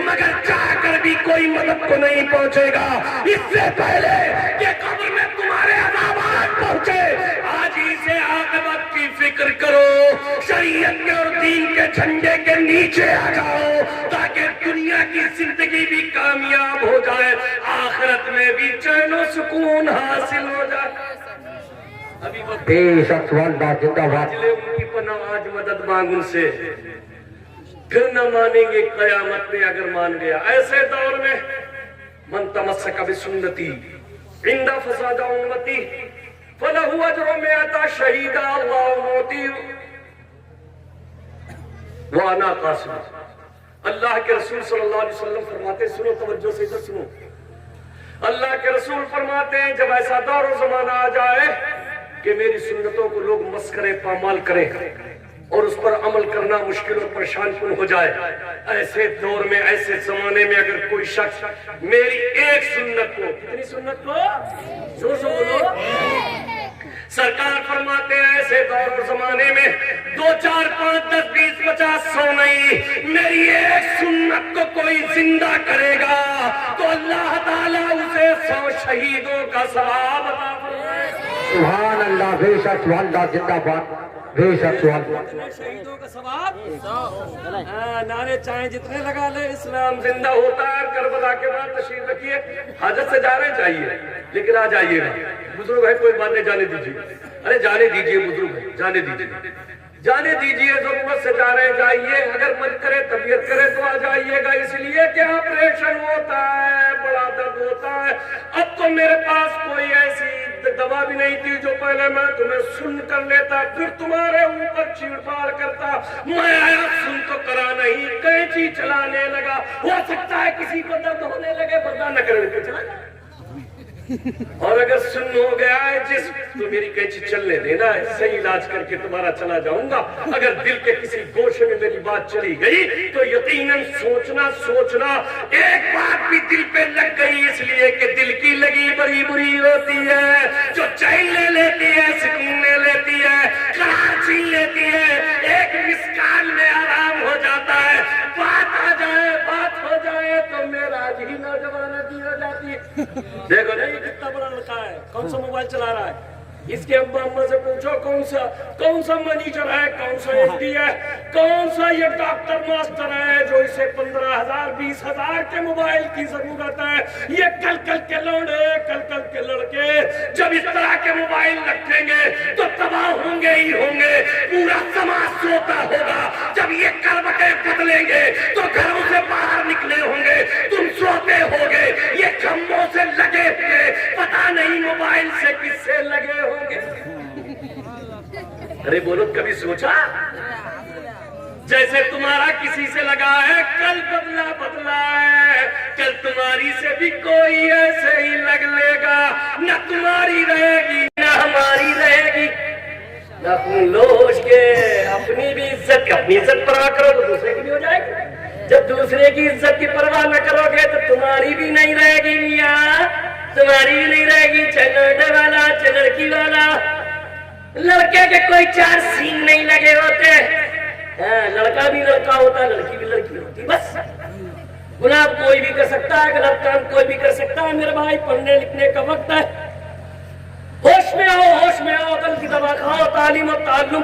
مگر چاہ کر بھی کوئی مدد کو نہیں پہنچے گا اس سے پہلے کہ قبر میں تمہارے عذابات پہنچے آج ہی سے عاقبت کی فکر کرو شریعت کے اور دین کے جھنڈے کے نیچے آ جاؤ تاکہ دنیا کی زندگی بھی کامیاب ہو جائے آخرت میں بھی چین و سکون حاصل ہو جائے ابھی بے شک واللہ زندہ باد لے ان کی پناہ آج مدد مانگ ان سے پھر نہ مانیں گے قیامت میں اگر مان گیا ایسے دور میں من تمسک بسنتی عند فساد امتی فلہو اجر مئات شہید اللہ موتی وانا قاسم اللہ کے رسول صلی اللہ علیہ وسلم فرماتے ہیں سنو توجہ سے ادھر سنو اللہ کے رسول فرماتے ہیں جب ایسا دور و زمانہ آ جائے کہ میری سنتوں کو لوگ مسخرے پامال کریں اور اس پر عمل کرنا مشکل اور پریشان کن ہو جائے ایسے دور میں ایسے زمانے میں اگر کوئی شخص میری ایک سنت کو کتنی سنت کو زور سے بولو سرکار فرماتے ہیں ایسے دور اور زمانے میں 2 4 5 10 20 50 100 نہیں میری ایک سنت کو کوئی زندہ کرے گا تو اللہ تعالیٰ اسے 100 شہیدوں کا ثواب عطا فرمائے سبحان اللہ بے شک واللہ زندہ باد بے شک واللہ شہیدوں کا ثواب نعرے چاہیں جتنے لگا لے اسلام زندہ ہوتا ہے کربلا کے بعد تشریف رکھیے حاجت سے جانے چاہیے لیکن آ جائیے گا بزرگ ہے کوئی بات نہیں جانے دیجیے ارے جانے دیجیے بزرگ ہے جانے دیجیے ضرورت سے جا رہے جائیے اگر من کرے طبیعت کرے تو آ جائیے گا اس لیے کہ آپریشن ہوتا ہے بڑا درد ہوتا ہے اب تو میرے پاس کوئی ایسی دوا بھی نہیں تھی جو پہلے میں تمہیں سن کر لیتا پھر تمہارے اوپر چیڑ پاڑ کرتا میں آیا سن تو کرا نہیں قینچی چلانے لگا ہو سکتا ہے کسی کو درد ہونے لگے برداشت نہ کرنے کے چلا اور اگر سن ہو گیا ہے جس تو میری قینچی چلنے دینا ہے صحیح علاج کر کے تمہارا چلا جاؤں گا اگر دل کے کسی گوشے میں میری بات چلی گئی تو یقیناً سوچنا ایک بات بھی دل پہ لگ گئی اس لیے کہ دل کی لگی بڑی بری ہوتی ہے جو چین لے لیتی ہے سکون لے لیتی ہے قرار چھین لیتی ہے ایک مسکان میں آرام ہو جاتا ہے بات ہو جائے تو میرا جی نوجوانتی ہو جاتی ہے دیکھو نہیں کتنا بڑا لڑکا ہے کون سا موبائل چلا رہا ہے اس کے ابا اماں سے پوچھو کون سا منیجر ہے کون سا ایس ڈی ہے کون سا یہ ڈاکٹر ماسٹر ہے جو اسے 15,000 20,000 کے موبائل کی ضرورت ہے یہ کل کے لڑکے جب اس طرح کے موبائل رکھیں گے تو تباہ ہوں گے ہی ہوں گے پورا سماج سوتا ہوگا جب یہ کروٹیں بدلیں گے تو گھروں سے باہر نکلے ہوں گے تم سوتے ہوگے یہ کھمبوں سے لگے ہوئے پتہ نہیں موبائل سے کس سے لگے ہوں گے ارے بولو کبھی سوچا جیسے تمہارا کسی سے لگا ہے کل بدلا ہے کل تمہاری سے بھی کوئی ایسے ہی لگ لے گا نہ تمہاری رہے گی نہ ہماری رہے گی نہ خون لوش کے اپنی بھی عزت پرواہ کرو تو دوسرے کی بھی ہو جائے گی جب دوسرے کی عزت کی پرواہ نہ کرو گے تو تمہاری بھی نہیں رہے گی میاں تمہاری بھی نہیں رہے گی چاہے لڑکے والا چاہے لڑکی والا لڑکے کے کوئی 4 سین نہیں لگے ہوتے لڑکا بھی لڑکا ہوتا لڑکی بھی لڑکی ہوتی بس گناہ کوئی بھی کر سکتا ہے غلط کام کوئی بھی کر سکتا ہے میرے بھائی پڑھنے لکھنے کا وقت ہے ہوش میں آؤ عقل کی دوا کھاؤ تعلیم و تعلم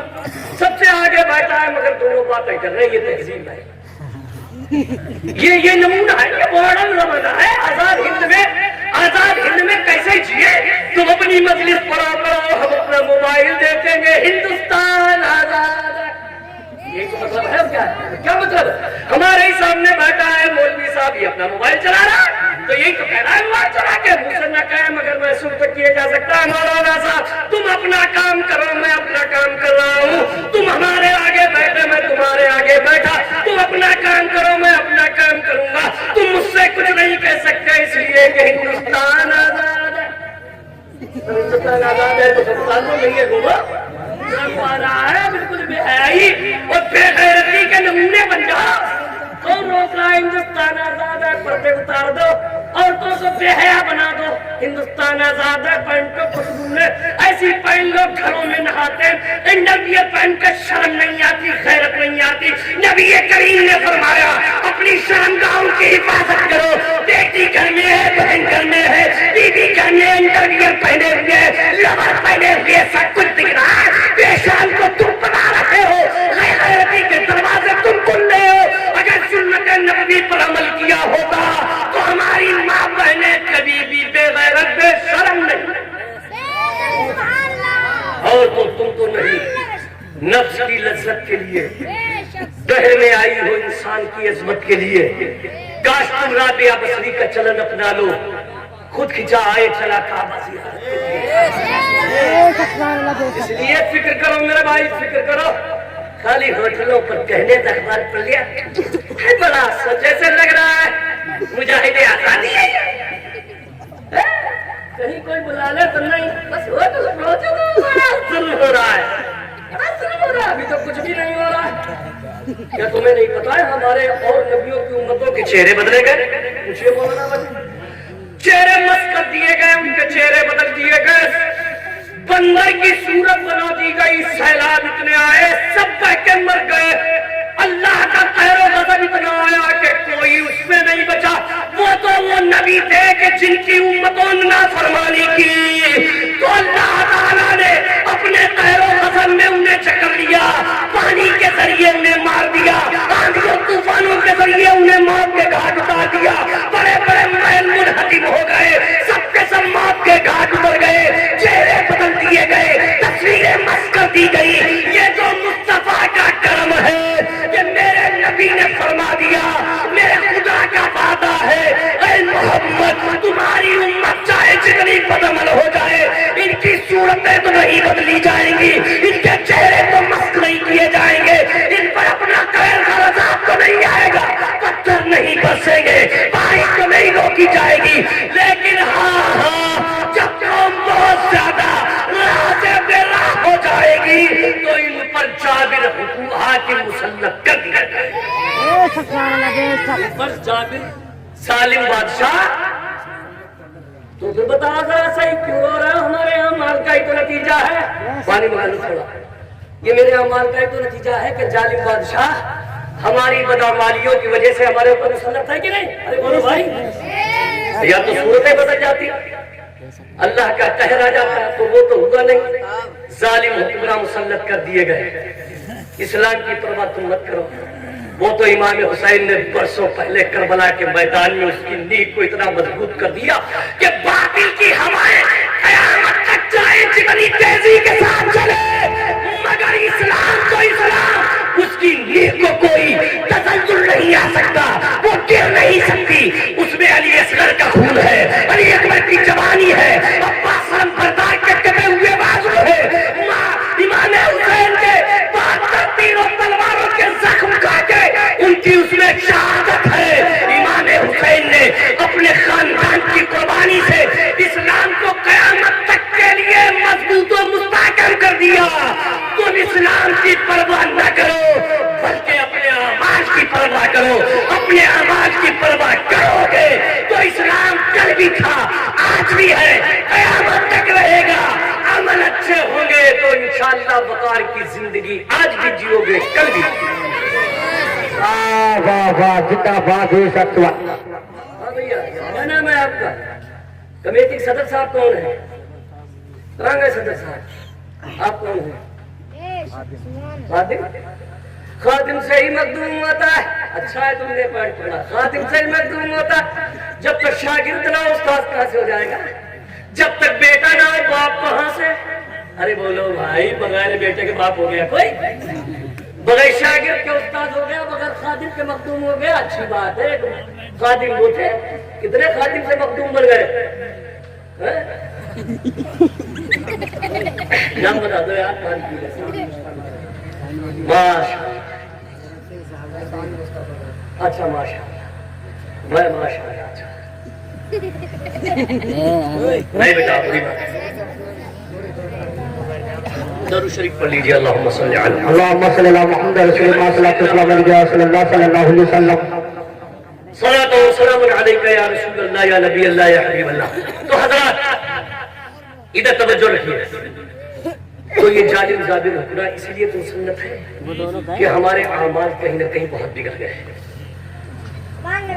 سب سے آگے بیٹھا ہے مگر دونوں باتیں کر رہے ہیں یہ تہذیب ہے یہ نمونہ ہے یہ ماڈل نمونہ ہے آزاد ہند میں کیسے جیے تم اپنی مجلس پڑھو ہم اپنا موبائل دیکھیں گے ہندوستان آزاد ہے یہ مطلب ہے کیا مطلب ہمارے ہی سامنے بیٹھا ہے مولوی صاحب یہ اپنا موبائل چلا رہا ہے تو یہی تو کہہ رہا ہے موبائل چلا کے منہ سے نہ کہے مگر محسوس تو کیا جا سکتا ہے مولانا صاحب تم اپنا کام کرو میں اپنا کام کر رہا ہوں تم ہمارے آگے بیٹھے میں تمہارے آگے بیٹھا تم اپنا کام کرو میں اپنا کام کروں گا تم مجھ سے کچھ نہیں کہہ سکتے اس لیے کہ ہندوستان آزاد ہے ہندوستان آزاد ہے تو ہندوستان میں نہیں ہے گھومو پا رہا ہے بالکل بے حیائی اور بے غیرتی کے نمونے بن جاؤ کون روک رہا ہے ہندوستان آزاد ہے پردے اتار دو عورتوں کو بے حیا بنا دو مولانا آزاد ہے پہن کے خوشبو ہے ایسی پہن لو گھروں میں نہاتے نبی پہن کے شرم نہیں آتی غیرت نہیں آتی نبی کریم نے فرمایا اپنی شرمگاہوں کی حفاظت کرو بیٹی گھر میں ہے بہن گھر میں ہے بی بی گھر میں انڈرویئر پہنے ہوئے لبر پہنے ہوئے سب کچھ دکھ رہا ہے پیشان کو تم بنا رہے ہو غیرتی کے دروازے تم کھل رہے ہو اگر سنت نبوی پر عمل کیا ہوتا تو ہماری ماں بہنیں کبھی بھی بے غیرت بے شرم نہیں اور تم تو نہیں نفس کی لذت کے لیے دہر میں آئی ہو انسان کی عظمت کے لیے کاش تم رابعہ بصری کا چلن اپنا لو خود کھچا آئے چلا کعبہ زیارت اس لیے فکر کرو میرے بھائی فکر کرو خالی ہوٹلوں پر کہنے تک اخبار پڑھ لیا بڑا سچ جیسے لگ رہا ہے مجاہد آزادی ہے کہیں کوئی بلا لے تو نہیں بس ہوٹل ظلم ہو رہا ہے ظلم ہو رہا ہے ابھی تو کچھ بھی نہیں ہو رہا ہے کیا تمہیں نہیں پتا ہے ہمارے اور نبیوں کی امتوں کے چہرے بدلے گئے پوچھئے مولانا بھائی چہرے مست کر دیے گئے ان کے چہرے بدل دیے گئے بندر کی صورت بنا دی گئی سیلاب اتنے آئے سب بہ کے مر گئے اللہ کا قہر و غضب اتنا آیا کہ کوئی اس میں نہیں بچا وہ تو وہ نبی تھے کہ جن کی امتوں نے نافرمانی کی تو اللہ تعالیٰ نے اپنے قہر و غضب میں انہیں چکر لیا پانی کے ذریعے انہیں مار دیا آندھی و طوفانوں کے ذریعے انہیں موت کے گھاٹ اتار دیا بڑے بڑے محل منہدم ہو گئے سب کے سب موت کے گھاٹ اتر گئے چہرے بدل دیے گئے تصویریں مست کر دی گئی یہ تو مصطفیٰ کا کرم ہے کہ میرے نبی نے فرما دیا میرے خدا کا وعدہ ہے اے محمد تمہاری امت چاہے جتنی بدعمل ہو جائے ان کی صورتیں تو نہیں بدلی جائیں گی ان کے چہرے تو مست نہیں کیے جائیں گے ان پر اپنا قہر کا عذاب تو نہیں آئے گا پتھر نہیں برسیں گے بارش تو نہیں روکی جائے گی لیکن ہاں جب قوم بہت زیادہ راہ سے بے راہ ہو جائے گی تو ان پر جابر حاکم مسلط کر دیا جائے گا بس جابر ظالم بادشاہ تو پھر بتا ذرا صحیح کیوں ہو رہا ہے ہمارے یہاں مال کا ہی تو نتیجہ ہے پانی منگا لو تھوڑا یہ میرے یہاں مال کا ہی تو نتیجہ ہے کہ ظالم بادشاہ ہماری بدعمالیوں کی وجہ سے ہمارے اوپر مسلط ہے کہ نہیں ارے بولو بھائی یا تو صورتیں بدل جاتی اللہ کا قہر آ جاتا تو وہ تو ہوا نہیں ظالم حکمراں مسلط کر دیے گئے اسلام کی پرواہ تم مت کرو وہ تو امام حسین نے برسوں پہلے کربلا کے میدان میں اس کی نیک کو اتنا مضبوط کر دیا کہ باطل کی ہوائیں قیامت تک جائیں جتنی تیزی کے ساتھ چلے مگر اسلام تو اسلام اس کی نیک کو کوئی تسلسل نہیں آ سکتا وہ گر نہیں سکتی اس میں علی اصغر کا خون ہے علی اکبر کی جوانی ہے عباس علم بردار کے کٹے ہوئے بازو ہے امام حسین کے تیروں تلواروں کے زخم کھا کے ان کی اس میں شہادت ہے امام حسین نے اپنے خاندان کی قربانی سے اسلام کو قیامت تک کے لیے مضبوط و مستحکم کر دیا تم اسلام کی پرواہ نہ کرو بلکہ اپنے اعمال کی پرواہ کرو اپنے اعمال کی پرواہ کرو گے تو اسلام کل بھی تھا آج بھی ہے قیامت تک رہے گا عمل اچھے ہوں گے تو انشاءاللہ وقار کی زندگی آج بھی جیو گے کل بھی واہ واہ زندہ باد ہے ستوا کیا نام ہے آپ کا کمیٹی صدر صاحب کون ہے رنگ ہے صدر صاحب آپ کون ہیں خادم خادم سے ہی مخدوم ہوتا ہے اچھا ہے تم نے پڑھا خادم سے ہی مخدوم ہوتا ہے جب تک شاگرد نہ استاد کہاں سے ہو جائے گا جب تک بیٹا نہ ہو باپ کہاں سے ارے بولو بھائی بغیر بیٹے کے باپ ہو گیا کوئی بغیر شاگرد کے استاد ہو گیا بغیر خادم کے مخدوم ہو گیا اچھی بات ہے خادم وہ تھے کتنے خادم سے مخدوم بن گئے نام بتا دو یار ماشاء اچھا ماشاء میں ماشاء اللہ نہیں بیٹا درود شریف پڑھ لیجیے اللہم صلی علی اللہم صلی اللہ محمد رسول اللہ صلی اللہ علیہ وسلم صلاۃ و سلام علیکہ یا رسول اللہ یا نبی اللہ یا حبیب اللہ تو حضرات ادھر توجہ رکھیے. تو یہ جالب زابر حکمراں اس لیے تو سنت ہے کہ ہمارے اعمال کہیں نہ کہیں بہت بگڑ گئے.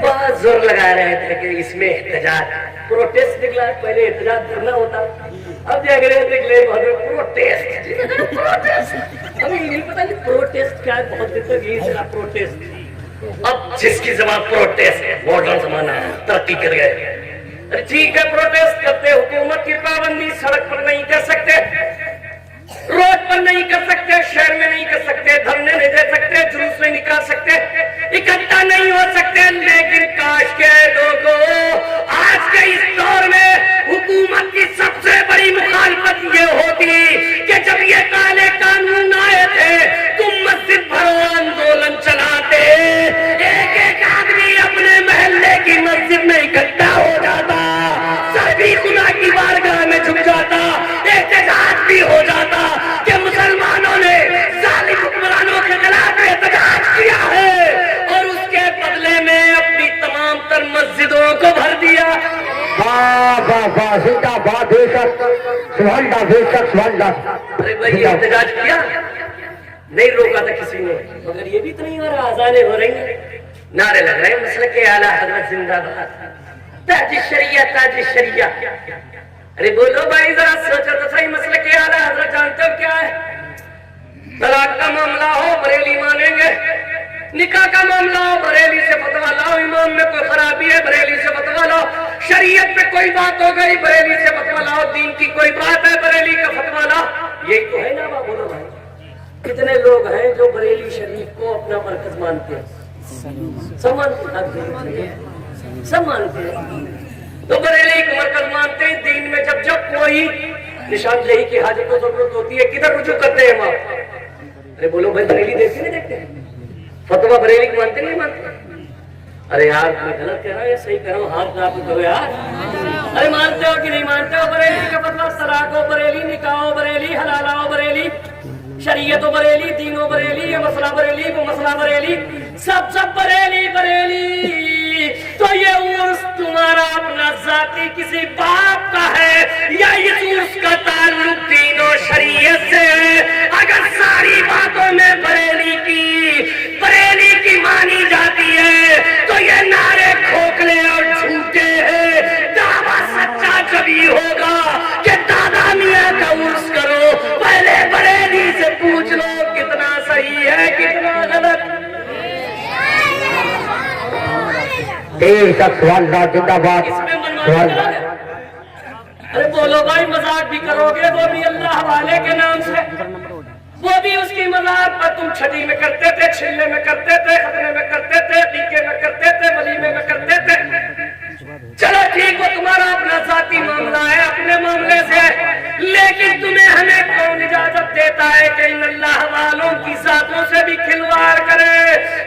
بہت زور لگا رہے تھے کہ اس میں احتجاج پروٹیسٹ نکلا. پہلے احتجاج کرنا ہوتا, اب دیکھ رہے نکلے پروٹیسٹ. ابھی نہیں پتا پروٹیسٹ کیا ہے, بہت دن تک یہی چلا پروٹیسٹ. اب جس کی زبان پروٹیسٹ ہے, ماڈرن زمانہ ہے, ترقی کر گئے. ٹھیک ہے پروٹیسٹ کرتے, حکومت کی پابندی, سڑک پر نہیں کر سکتے, روڈ پر نہیں کر سکتے, شہر میں نہیں کر سکتے, دھرنے نہیں دے سکتے, جلوس نہیں نکال سکتے, اکٹھا نہیں ہو سکتے. لیکن کاش کے لوگوں, آج کے اس دور میں حکومت کی سب سے بڑی مخالفت یہ ہوتی کہ جب یہ کالے قانون آئے تھے تم مسجد بھرو آندولن چلاتے, ایک ایک آدمی اپنے محلے کی مسجد میں اکٹھا ہو جاتا, سبھی خدا کی بارگاہ میں جھک جاتا, احتجاج بھی ہو جاتا کہ مسلمانوں نے ظالم حکمرانوں کے خلاف احتجاج کیا ہے, اور اس کے بدلے میں اپنی تمام تر مسجدوں کو بھر دیا. ارے بھائی احتجاج کیا, نہیں روکا تھا کسی نے, مگر یہ بھی تو نہیں ہو رہا, آزانیں ہو رہی ہیں, نعرے لگ رہے ہیں مسلک اعلیٰ حضرت زندہ باد, تاج الشریعہ, تاج الشریعہ. ارے بولو بھائی ذرا سوچو تو صحیح, مسلک اعلیٰ حضرت جانتے ہو کیا ہے؟ طلاق کا معاملہ ہو بریلی مانیں گے, نکاح کا معاملہ ہو بریلی سے فتویٰ لاؤ, امام میں کوئی خرابی ہے بریلی سے فتویٰ لاؤ, شریعت میں کوئی بات ہو گئی بریلی سے فتویٰ لاؤ, دین کی کوئی بات ہے بریلی کا فتویٰ لاؤ. یہی تو ہے نا. بولو بھائی کتنے لوگ ہیں جو بریلی شریف کو اپنا مرکز مانتے ہیں؟ سب مانتے ہیں, سب مانتے ہیں. تو بریلی کو مرکز مانتے ہیں. دین میں جب جب کوئی نشاندہی کی حاجت کو ضرورت ہوتی ہے کدھر رجوع کرتے ہیں وہاں؟ ارے بولو بھائی بریلی دیکھتے نہیں دیکھتے, فتویٰ بریلی کو مانتے نہیں مانتے؟ ارے یار میں غلط کہہ رہا ہوں یا صحیح کہہ رہا ہوں, ہاتھ آپ کرو یار. ارے مانتے ہو کہ نہیں مانتے ہو بریلی کا فتویٰ؟ طلاق ہو بریلی, نکاح ہو بریلی, حلال ہو بریلی, شریعت ہو بریلی, دین ہو بریلی, یہ مسئلہ بریلی, وہ مسئلہ بریلی, سب بریلی بریلی. تو یہ عرس تمہارا اپنا ذاتی کسی باپ کا ہے یا اس عرس کا تعلق دین و شریعت سے ہے؟ اگر ساری باتوں میں بریلی کی مانی جاتی ہے تو یہ نعرے کھوکھلے اور جھوٹے ہیں. دعویٰ سچا جب یہ ہوگا کہ دادا میاں کا عرس کرو, پہلے بریلی سے پوچھ لو کتنا صحیح ہے کتنا غلط. ارے بولو بھائی مذاق بھی کرو گے وہ بھی اللہ والے کے نام سے, وہ بھی اس کی مذاق پر تم چھٹی میں کرتے تھے, چھلے میں کرتے تھے, ختنے میں کرتے تھے, ٹیکے میں کرتے تھے, ولیمے میں کرتے تھے. چلو ٹھیک, وہ تمہارا اپنا ذاتی معاملہ ہے, اپنے معاملے سے, لیکن تمہیں ہمیں کون اجازت دیتا ہے کہ ان اللہ والوں کی ذاتوں سے بھی کھلواڑ کرے,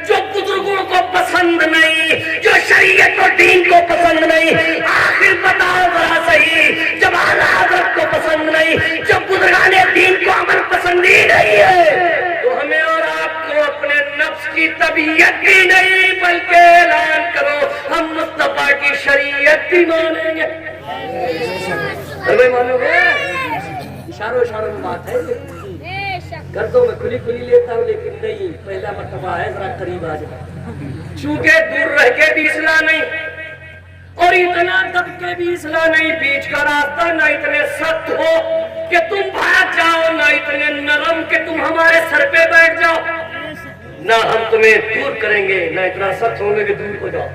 جو بزرگوں کو پسند نہیں, جو شریعت و دین کو پسند نہیں. آخر بتاؤ ذرا صحیح, جب اعلیٰ حضرت کو پسند نہیں, جب بزرگان دین کو عمل پسند ہی نہیں ہے, تو ہمیں اور آپ کو اپنے نفس کی طبیعت بھی نہیں بلکہ اعلان کرو ہم مصطفیٰ کی شریعت بھی مانیں گے. ارے مانو گے, اشاروں میں بات ہے, گردوں میں کھلی لیتا ہوں لیکن نہیں, پہلا مرتبہ ہے ذرا قریب آ جائے. چونکہ دور رہ کے بھی اصلاح نہیں اور اتنا دب کے بھی اصلاح نہیں, بیچ کا راستہ نہ اتنے سخت ہو کہ تم بھاگ جاؤ, نہ اتنے نرم کہ تم ہمارے سر پہ بیٹھ جاؤ. نہ ہم تمہیں دور کریں گے, نہ اتنا سخت ہوں گے کہ دور ہو جاؤ,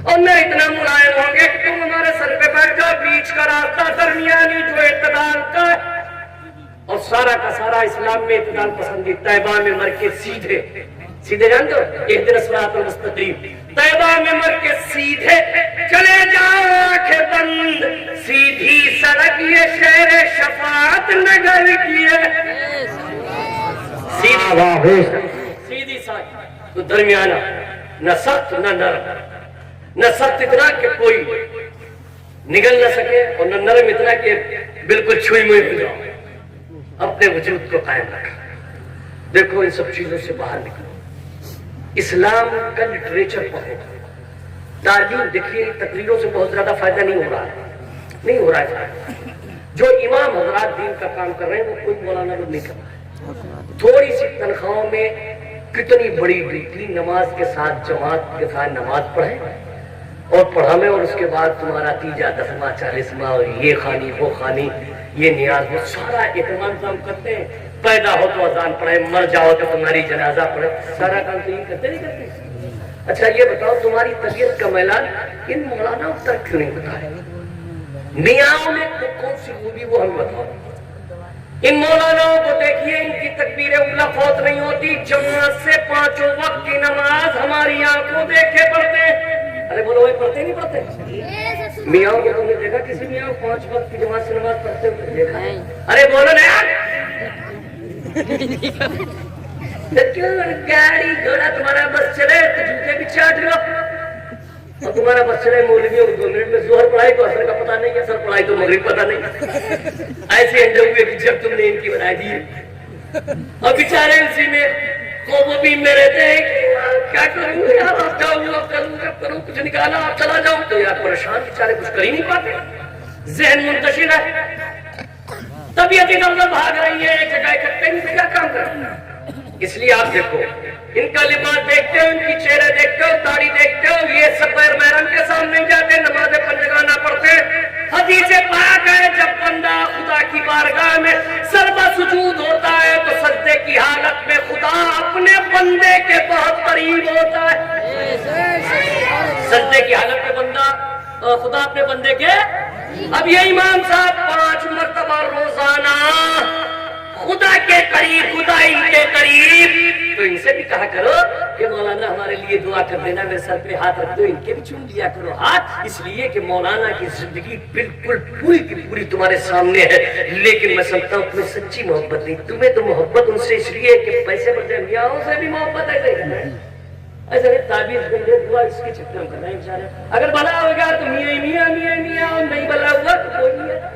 اور نہ اتنا ملائم ہوں گے کہ تم ہمارے سر پہ بیٹھ جاؤ. بیچ کا راستہ درمیانی جو اعتدال کا ہے, اور سارا کا سارا اسلام میں اعتدال پسندی. طیبہ میں مر کے سیدھے جانتے ہو, اہدنا الصراط المستقیم, طیبہ میں مر کے سیدھے چلے جاؤ, آنکھیں بند, سیدھی سڑک یہ شہر شفاعت نگر کی ہے. سیدھی سڑک, تو درمیانہ, نہ سخت نہ نرم, نہ سخت اتنا کہ کوئی نگل نہ سکے اور نہ نرم اتنا کہ بالکل چھوئی موئی ہو جاؤ. اپنے وجود کو قائم رکھا. دیکھو ان سب چیزوں سے باہر نکلو, اسلام کا لٹریچر پڑھو, تعلیم دیکھیے. تقریروں سے بہت زیادہ فائدہ نہیں ہو رہا ہے. جو امام حضرات دین کا کام کر رہے ہیں وہ کوئی مولانا لوگ نہیں کر رہا ہے. تھوڑی سی تنخواہوں میں کتنی بڑی ڈگری نماز کے ساتھ جماعت کے ساتھ نماز پڑھیں اور پڑھانے، اور اس کے بعد تمہارا تیجا 10واں 40واں اور یہ خانی وہ خانی یہ نیاز وہ سارا اہتمام کرتے ہیں. پیدا ہو تو اذان پڑھے، مر جاؤ تو تمہاری جنازہ پڑھے، سارا کام تو یہ کرتے نہیں کرتے. اچھا یہ بتاؤ تمہاری طبیعت کا میلان ان مولانا تک کیوں نہیں بتایا؟ میاں میں کون سی خوبی وہ ہمیں بتاؤ. ان مولاناؤں کو دیکھیے، ان کی تکبیر اولیٰ فوت نہیں ہوتی، جماعت سے 5 وقت کی نماز ہماری آنکھوں دیکھے پڑھتے ہیں. ارے بولو وہ پڑھتے نہیں پڑھتے؟ میاں کو تم نے دیکھا کسی میاں 5 وقت کی جماعت سے نماز پڑھتے ہوئے دیکھا؟ ارے بولو نا یار. گاڑی گھوڑا تمہارا بس چلے تو جوتے بھی چاٹ لو، اور تمہارا بس چلے مولوی اور 2 منٹ میں ظہر پڑھائی تو اثر کا پتہ نہیں، اثر پڑھائی تو مغرب پتہ نہیں. ایسے انجو ہوئے کہ جب تم نے ان کی بنائی دی اور بیچارے اسی میں وہ بھی میرے تھے کیا کروں یار، آپ جاؤں آپ کروں کچھ نکالا آپ چلا جاؤ تو یار پریشان بیچارے کچھ کر ہی نہیں پاتے. ذہن منتشر ہے، طبیعت ادھر ادھر بھاگ رہی ہے، ایک جگہ اکٹھے نہیں کیا کام کرنا. اس لیے آپ دیکھو ان کا لباس دیکھتے ہو، ان کی چہرے دیکھتے ہو، داڑھی دیکھتے ہو، یہ سب غیر محرم کے سامنے جاتے، نماز پنجگانہ پڑھتے. حدیث پاک ہے جب بندہ خدا کی بارگاہ میں سربا سجود ہوتا ہے تو سجدے کی حالت میں خدا اپنے بندے کے بہت قریب ہوتا ہے. سجدے کی حالت میں بندہ خدا اپنے بندے کے. اب یہ امام صاحب 5 مرتبہ روزانہ خدا کے قریب، خدا ان کے قریب. تو ان سے بھی کہا کرو کہ مولانا ہمارے لیے دعا کر دینا، میرے سر پہ ہاتھ رکھ دو، ان کے بھی چوم لیا کرو ہاتھ. اس لیے کہ مولانا کی زندگی بالکل پوری کی پوری تمہارے سامنے ہے. لیکن میں سمجھتا ہوں تمہیں سچی محبت نہیں، تمہیں تو محبت ان سے اس لیے کہ پیسے بڑھتے میاں سے بھی محبت ایسے ہی کرنا ہے. ایسا نہیں تعبیر گنجے دعا اس کے چکر میں کرنا ہے انشاءاللہ. اگر بلا ہوگا تو میاں میاں میاں میاں، اور نہیں بلا ہوا تو کوئی نہیں ہے.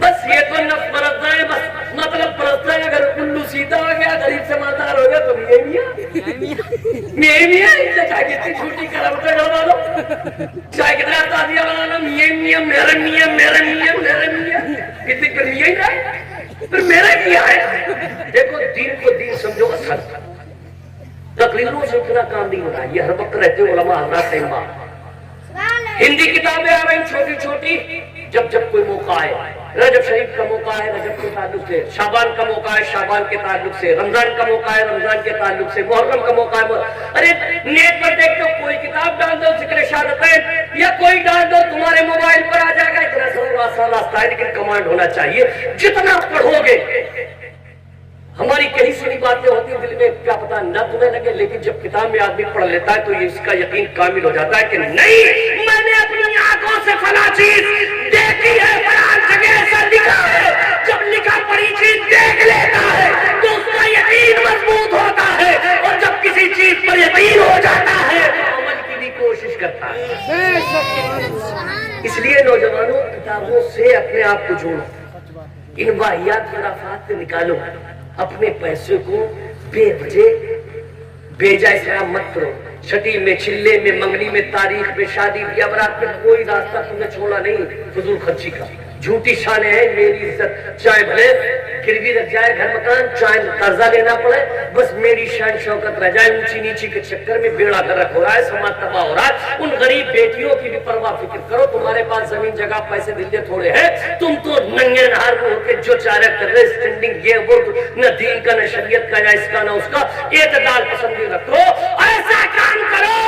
بس یہ تو نفس پرستہ ہے، بس مطلب پرستہ ہے. اگر الو سیدھا ہو گیا، غریب سے مالدار ہو گیا تو میاں میاں میاں ان سے چاہے کتنی چھوٹی کراوٹیں ڈالوا دو، چاہے کتنا تازیہ بنا لو، میاں میاں میرا میاں میرا میاں میرا میاں، کتنی پھر میاں ہی رہے پھر میرا میاں ہے. دیکھو دین کو دین سمجھو اصل، تقریروں سے اتنا کام نہیں ہوتا. یہ ہر وقت رہتے علماء حضرات اما. ہندی کتابیں آ رہی چھوٹی چھوٹی، جب جب کوئی موقع ہے، رجب شریف کا موقع ہے رجب کے تعلق سے، شعبان کا موقع ہے شعبان کے تعلق سے، رمضان کا موقع ہے رمضان کے تعلق سے، محرم کا موقع ہے. ارے نیٹ پر دیکھ دو، کوئی کتاب ڈال دو ذکر شہادتین یا کوئی ڈال دو، تمہارے موبائل پر آ جائے گا. اتنا سرل آسان راستہ ہے، لیکن کمانڈ ہونا چاہیے. جتنا پڑھو گے، ہماری کہیں سنی باتیں ہوتی ہیں دل میں کیا پتا نہ تمہیں لگے، لیکن جب کتاب میں آدمی پڑھ لیتا ہے تو یہ اس کا یقین کامل ہو جاتا ہے کہ نہیں، میں نے اپنی آنکھوں سے فلاں چیز دیکھی ہے، فلاں جگہ ایسا لکھا ہے. جب لکھا پڑھی چیز دیکھ لیتا ہے تو اس کا یقین مضبوط ہوتا ہے، اور جب کسی چیز پر یقین ہو جاتا ہے تو عمل کی بھی کوشش کرتا ہے. اس لیے نوجوانوں کتابوں سے اپنے آپ کو جوڑو، ان واحیات خرافات سے نکالو. اپنے پیسے کو بے وجہ بیجا اسلام مت کرو. چھٹی میں، چلے میں، منگنی میں، تاریخ میں، شادی بیاہ برات میں کوئی راستہ تم نے چھوڑا نہیں فضول خرچی کا. جھوٹی شانیں ہیں میری عزت، چاہے بھلے گروی رکھ جائے گھر مکان، چاہے قرضہ لینا پڑے، بس میری شان شوکت رہ جائے. اونچی نیچی کے چکر میں بیڑا گرک ہو رہا ہے، سماج تباہ ہو رہا ہے. ان غریب بیٹیوں کی بھی پرواہ فکر کرو. تمہارے پاس زمین جگہ پیسے دلے تھوڑے ہیں، تم تو ننگے نہار میں ہو کے جو چارہ کر رہے اسٹینڈنگ یہ وہ، نہ دین کا نہ شریعت کا، یا اس کا نہ اس کا. اعتدال پسندی رکھو، ایسا کام کرو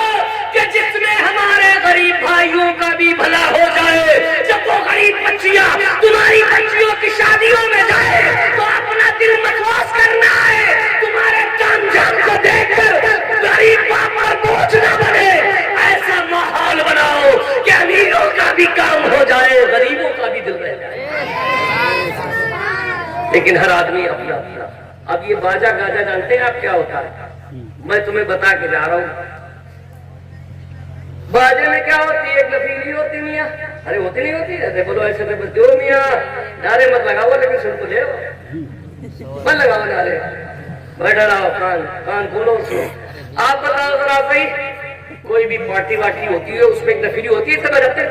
کہ جس میں ہمارے غریب بھائیوں کا بھی بھلا ہو جائے. جب وہ غریب بچیاں تمہاری بچیوں کی شادیوں میں جائے تو اپنا دل مخصوص کرنا ہے. تمہارے جان جان کو دیکھ کر غریب باپ پر بوجھ نہ بنے. ایسا ماحول بناؤ کہ امیروں کا بھی کام ہو جائے، غریبوں کا بھی دل رہ جائے. لیکن ہر آدمی اپنا اپنا. اب یہ باجا گاجا جانتے ہیں آپ کیا ہوتا ہے؟ میں تمہیں بتا کے جا رہا ہوں. باجے میں کیا ہوتی ہے؟ ایک لفیلی ہوتی میاں. ارے ہوتی نہیں ہوتی؟ ایسے بولو ایسے تو بس دو میاں نعرے مت لگاؤ، لیکن سن تو لے مت لگاؤ نعرے، بیٹھا رہو، کان کھولو سنو. آپ بتاؤ ذرا صحیح، کوئی بھی پارٹی واٹی ہوتی ہے اس میں ایک لفیلی ہوتی ہے، سب بجاتے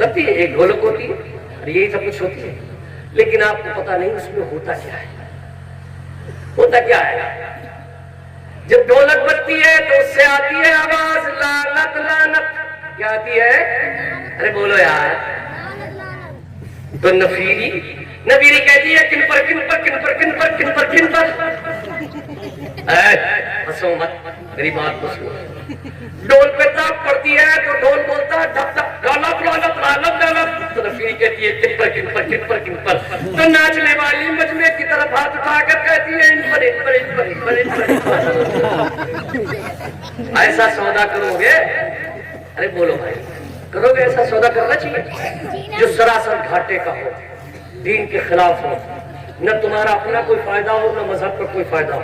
کرتی ہے، ایک ڈھولک ہوتی ہے اور یہی سب کچھ ہوتی ہے، لیکن آپ کو پتا نہیں اس میں ہوتا کیا ہے. ہوتا کیا ہے؟ جب ڈھولک بجتی ہے تو اس سے آتی ہے آواز لعنت لعنت. کیا آتی ہے؟ ارے بولو یار. تو نفیری کہتی ہے کن پر کن پر کن پر کن پر کن پر کن پر. ہنسو مت، میری بات کو سنو. ڈول پہ تاپ پڑتی ہے تو ڈول بولتا ہے ڈھک ڈھک لعنت لعنت لعنت لعنت. تو نفیری کہتی ہے کن پر کن پر کن پر کن پر. تو ناچنے والی مجمع کی طرف ہاتھ اٹھا کر کہتی ہے ان پر ان پر ان پر ان پر ان پر. ایسا سودا کرو گے؟ ارے بولو بھائی، کرو گے؟ ایسا سودا کرنا چاہیے جو سراسر گھاٹے کا ہو، دین کے خلاف ہو، نہ تمہارا اپنا کوئی فائدہ ہو نہ مذہب کا کوئی فائدہ ہو.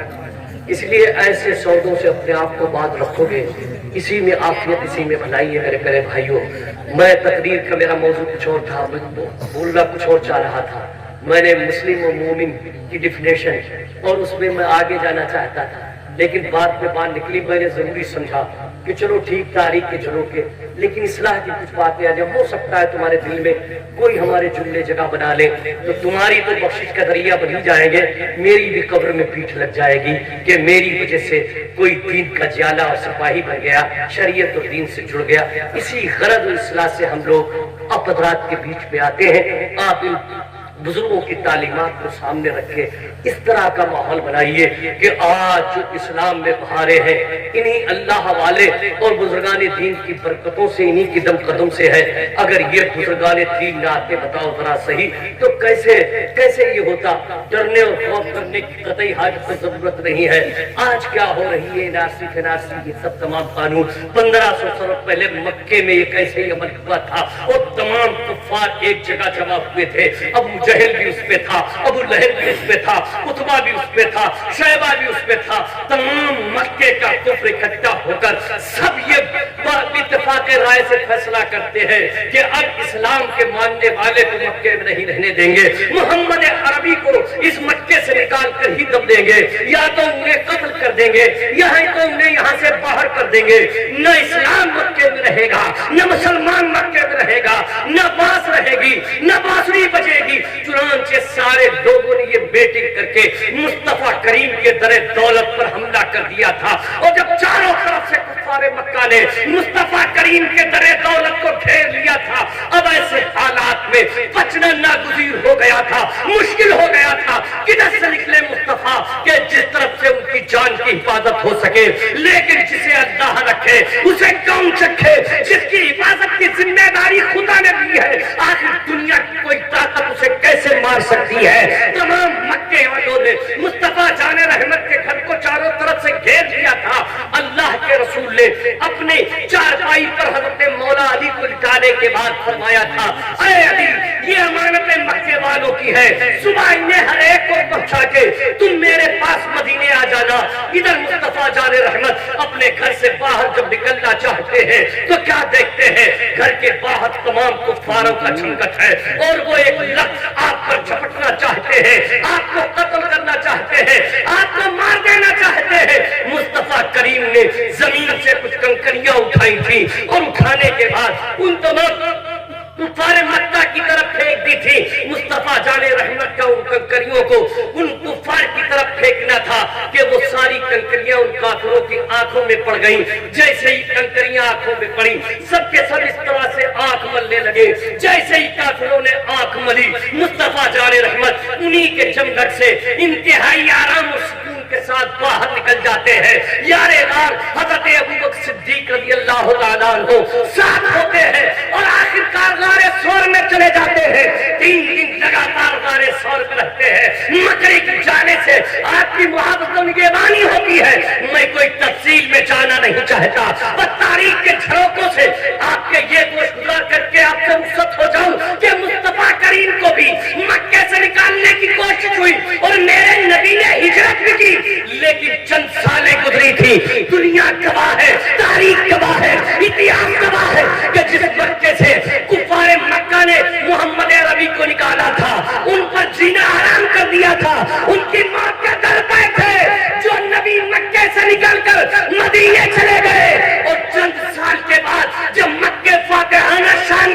اس لیے ایسے سودوں سے اپنے آپ کو باز رکھو گے، اسی میں عافیت، اسی میں بھلائی ہے. میرے پیارے بھائیوں، میں تقریر کا میرا موضوع کچھ اور تھا، بولنا کچھ اور چاہ رہا تھا. میں نے مسلم و مومن کی ڈیفینیشن اور اس میں آگے جانا چاہتا تھا، لیکن بات میں بات نکلی. میں نے ضروری سمجھا کہ چلو ٹھیک تاریخ کے جنوں کے، لیکن اصلاح کی کچھ باتیں ہیں. جب ہو سکتا ہے تمہارے دل میں کوئی ہمارے جملے جگہ بنا لے تو تمہاری تو بخشش کا ذریعہ بن ہی جائیں گے، میری بھی قبر میں پیٹھ لگ جائے گی کہ میری وجہ سے کوئی دین کا جیالہ اور سپاہی بن گیا، شریعت اور دین سے جڑ گیا. اسی غرض و اصلاح سے ہم لوگ اب حضرات کے بیچ میں آتے ہیں. آپ ان بزرگوں کی تعلیمات کو سامنے رکھے، اس طرح کا ماحول بنائیے کہ آج جو اسلام میں بہاریں ہیں انہی اللہ والے اور بزرگان دین کی برکتوں سے، انہی کی دم قدم سے ہے. اگر یہ بزرگان دین نہ آتے بتاؤ ذرا صحیح تو کیسے یہ ہوتا؟ ڈرنے اور خوف کرنے کی قطعی حاجت ضرورت نہیں ہے. آج کیا ہو رہی ہے؟ ناسی یہ سب تمام قانون 1500 سال پہلے مکے میں یہ کیسے ہی عمل ہوا تھا اور تمام کفار ایک جگہ جمع ہوئے تھے. ابو جہل بھی اس پہ تھا، ابو لہب بھی اس پہ تھا، عتبہ بھی اس پہ تھا، شیبہ بھی اس پہ تھا. تمام مکے کا کفر اکٹھا ہو کر سب یہ اتفاق رائے سے فیصلہ کرتے ہیں کہ اب اسلام کے ماننے والے کو مکے میں نہیں رہنے دیں گے، محمد عربی کو اس مکے سے نکال کر ہی دب دیں گے، یا تو انہیں قتل کر دیں گے یا تو انہیں یہاں سے باہر کر دیں گے. نہ اسلام مکے میں رہے گا، نہ مسلمان مکے میں رہے گا، نہ باس رہے گی، نہ بانسری بجے گی. چنانچہ سارے لوگوں نے یہ بیٹنگ کر کے مصطفیٰ کریم کے در دولت پر حملہ کر دیا تھا. اور جب چاروں طرف سے کفار مکہ نے مصطفیٰ کریم کے در دولت کو گھیر لیا تھا، اب ایسے حالات میں بچنا ناگزیر ہو گیا تھا، مشکل ہو گیا تھا. کدھر سے نکلے مصطفیٰ کہ جس طرف سے ان کی جان کی حفاظت ہو سکے؟ لیکن جسے اللہ رکھے اسے کون چکھے؟ جس کی حفاظت کی ذمہ داری خدا نے دی ہے، آخر دنیا کی کوئی طاقت اسے کیسے مار سکتی ہے؟ تمام مکے والوں نے مصطفیٰ جان رحمت کے گھر کو چاروں طرف سے گھیر لیا تھا. اللہ کے رسول نے اپنے چارپائی پر حضرت مولا علی کو لٹانے کے بعد فرمایا تھا، اے علی یہ امانت مکے والوں کی ہے، صبح انہیں ہر ایک کو پہنچا کے تم میرے پاس مدینے آ جانا. ادھر مصطفیٰ جان رحمت اپنے گھر سے باہر جب نکلنا چاہتے ہیں تو کیا دیکھتے ہیں؟ گھر کے باہر تمام کفاروں کا چھنکٹ ہے اور وہ ایک لفظ آپ پر جھپٹنا چاہتے ہیں، آپ کو قتل کرنا چاہتے ہیں، آپ کو مار دینا چاہتے ہیں. مصطفیٰ کریم نے زمین سے کچھ کنکریاں اٹھائی تھی اور اٹھانے کے بعد ان تمام کفار مکہ کی طرف پھینک دی تھی. مصطفیٰ جان رحمت کا ان کنکریوں کو ان کفار کی طرف پھینکنا تھا کہ وہ ساری کنکریاں ان کافروں کی آنکھوں میں پڑ گئیں. جیسے ہی کنکریاں آنکھوں میں پڑی سب کے سب اس طرح سے آنکھ ملنے لگے. جیسے ہی کافروں نے آنکھ ملی مصطفیٰ جان رحمت انہی کے جمگھٹ سے انتہائی آرام اور سکون کے ساتھ باہر نکل جاتے ہیں. یارے دار حضرت ابوبکر صدیق رضی اللہ تعالیٰ عنہ ساتھ ہوتے ہیں اور آخرکار غارِ ثور میں چلے جاتے ہیں. 3 دن لگاتار غارِ ثور میں رہتے ہیں. مغرب جانے سے آپ کی محبت نگہبانی ہوتی ہے. میں کوئی تفصیل میں جانا نہیں چاہتا، بس تاریخ کے جھڑکوں سے آپ کے یہ گوشگزار کر کے آپ سے رخصت ہو جاؤں کہ مصطفیٰ کریم کو بھی مکے سے نکالنے کی کوشش ہوئی اور میرے نبی نے ہجرت بھی کی، لیکن چند سالیں گزری تھی. دنیا گواہ ہے، تاریخ گواہ ہے، اتہاس گواہ ہے کہ جس مکے سے کفار مکہ نے محمد عربی کو نکالا تھا، ان پر جینا حرام کر دیا تھا، ان کی موت کے در پہ تھے. جو نبی مکے سے نکل کر مدینے چلے گئے اور چند سال کے بعد جب مکے فاتحانہ شان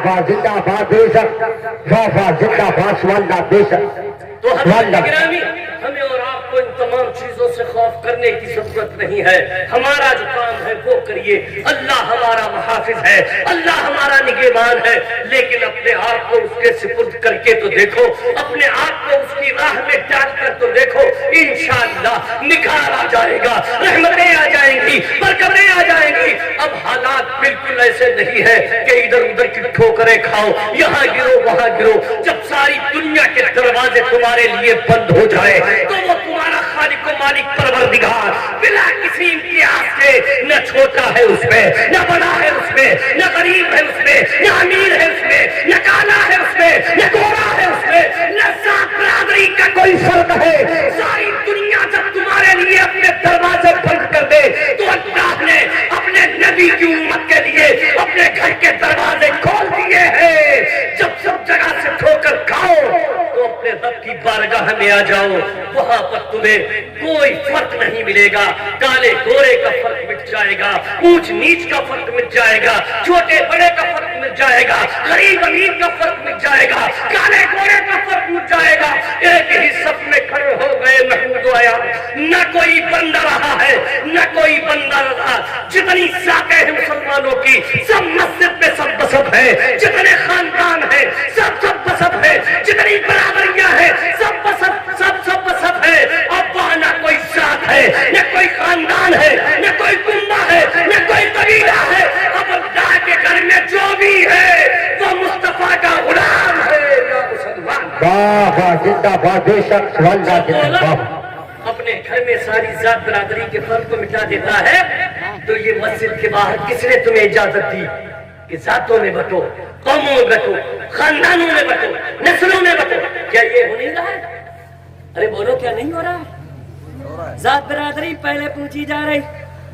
باد زندہ باد بے شک، وفا زندہ باد واللہ بے شک تو حضرت گرامی ہمیں اور آپ کو ان تمام چیزوں سے خوف کرنے کی ضرورت نہیں ہے. ہمارا جو کام ہے وہ کریے. اللہ ہمارا محافظ ہے, اللہ ہمارا نگہبان ہے, لیکن اپنے آپ کو اس کے سپرد کر کے تو دیکھو, اپنے آپ کو اس کی راہ میں ڈال کر تو دیکھو, انشاءاللہ نکھار آ جائے گا, رحمتیں آ جائیں گی, برکتیں آ جائیں گی. اب حالات بالکل ایسے نہیں ہے کہ ادھر ادھر کی ٹھوکریں کھاؤ, یہاں گرو وہاں گرو. جب ساری دنیا کے دروازے تمہارے لیے بند ہو جائے تو وہ تمہارا خالق و مالک پروردگار بلا کسی امتیاز کے, نہ چھوٹا ہے اس میں, نہ بڑا ہے اس میں, نہ غریب ہے اس میں, نہ امیر ہے اس میں, نہ کالا ہے اس میں, نہ گورا ہے اس میں, نہ ذات برادری کا کوئی فرق ہے. ساری دنیا جب تمہارے لیے اپنے دروازے بند کر دے تو اللہ نے اپنے نبی کی امت کے لیے اپنے گھر کے دروازے کھول دیے ہیں. جب سب جگہ سے ٹھوکر کھاؤ تو اپنے رب کی بارگاہ میں آ جاؤ, وہاں پر تمہیں کوئی فرق نہیں ملے گا. کالے گورے کا فرق مٹ جائے گا, اونچ نیچ کا فرق مٹ جائے گا, چھوٹے بڑے کا فرق مٹ جائے گا, غریب امیر کا فرق مٹ جائے گا, کالے گورے کا فرق مٹ جائے گا. ایک ہی صف میں کھڑے ہو گئے محمود آیا, نہ کوئی بندہ رہا ہے نہ کوئی بندہ رہا. جتنی ذاتیں ہیں مسلمانوں کی سب مسجد میں سب بسب ہے, جتنے خاندان ہیں سب بسب ہے, جتنی برادریاں ہیں سب بسب ہے. اب وہاں نہ کوئی ذات ہے, نہ کوئی خاندان ہے, نہ کوئی کنبہ ہے, نہ کوئی قبیلہ ہے. اب اللہ کے گھر میں جو بھی ہے وہ مصطفیٰ کا غلام ہے. یا مسلمان وفا زندہ باد بے شک واللہ زندہ باد. اپنے گھر میں ساری ذات برادری کے فرق کو مٹا دیتا ہے تو یہ مسجد کے باہر کس نے تمہیں اجازت دی کہ ذاتوں میں بٹو, قوموں میں بٹو, خاندانوں میں بٹو, نسلوں میں بٹو؟ کیا یہ ہو نہیں رہا ہے؟ ارے بولو, کیا نہیں ہو رہا؟ ذات برادری پہلے پوچھی جا رہی.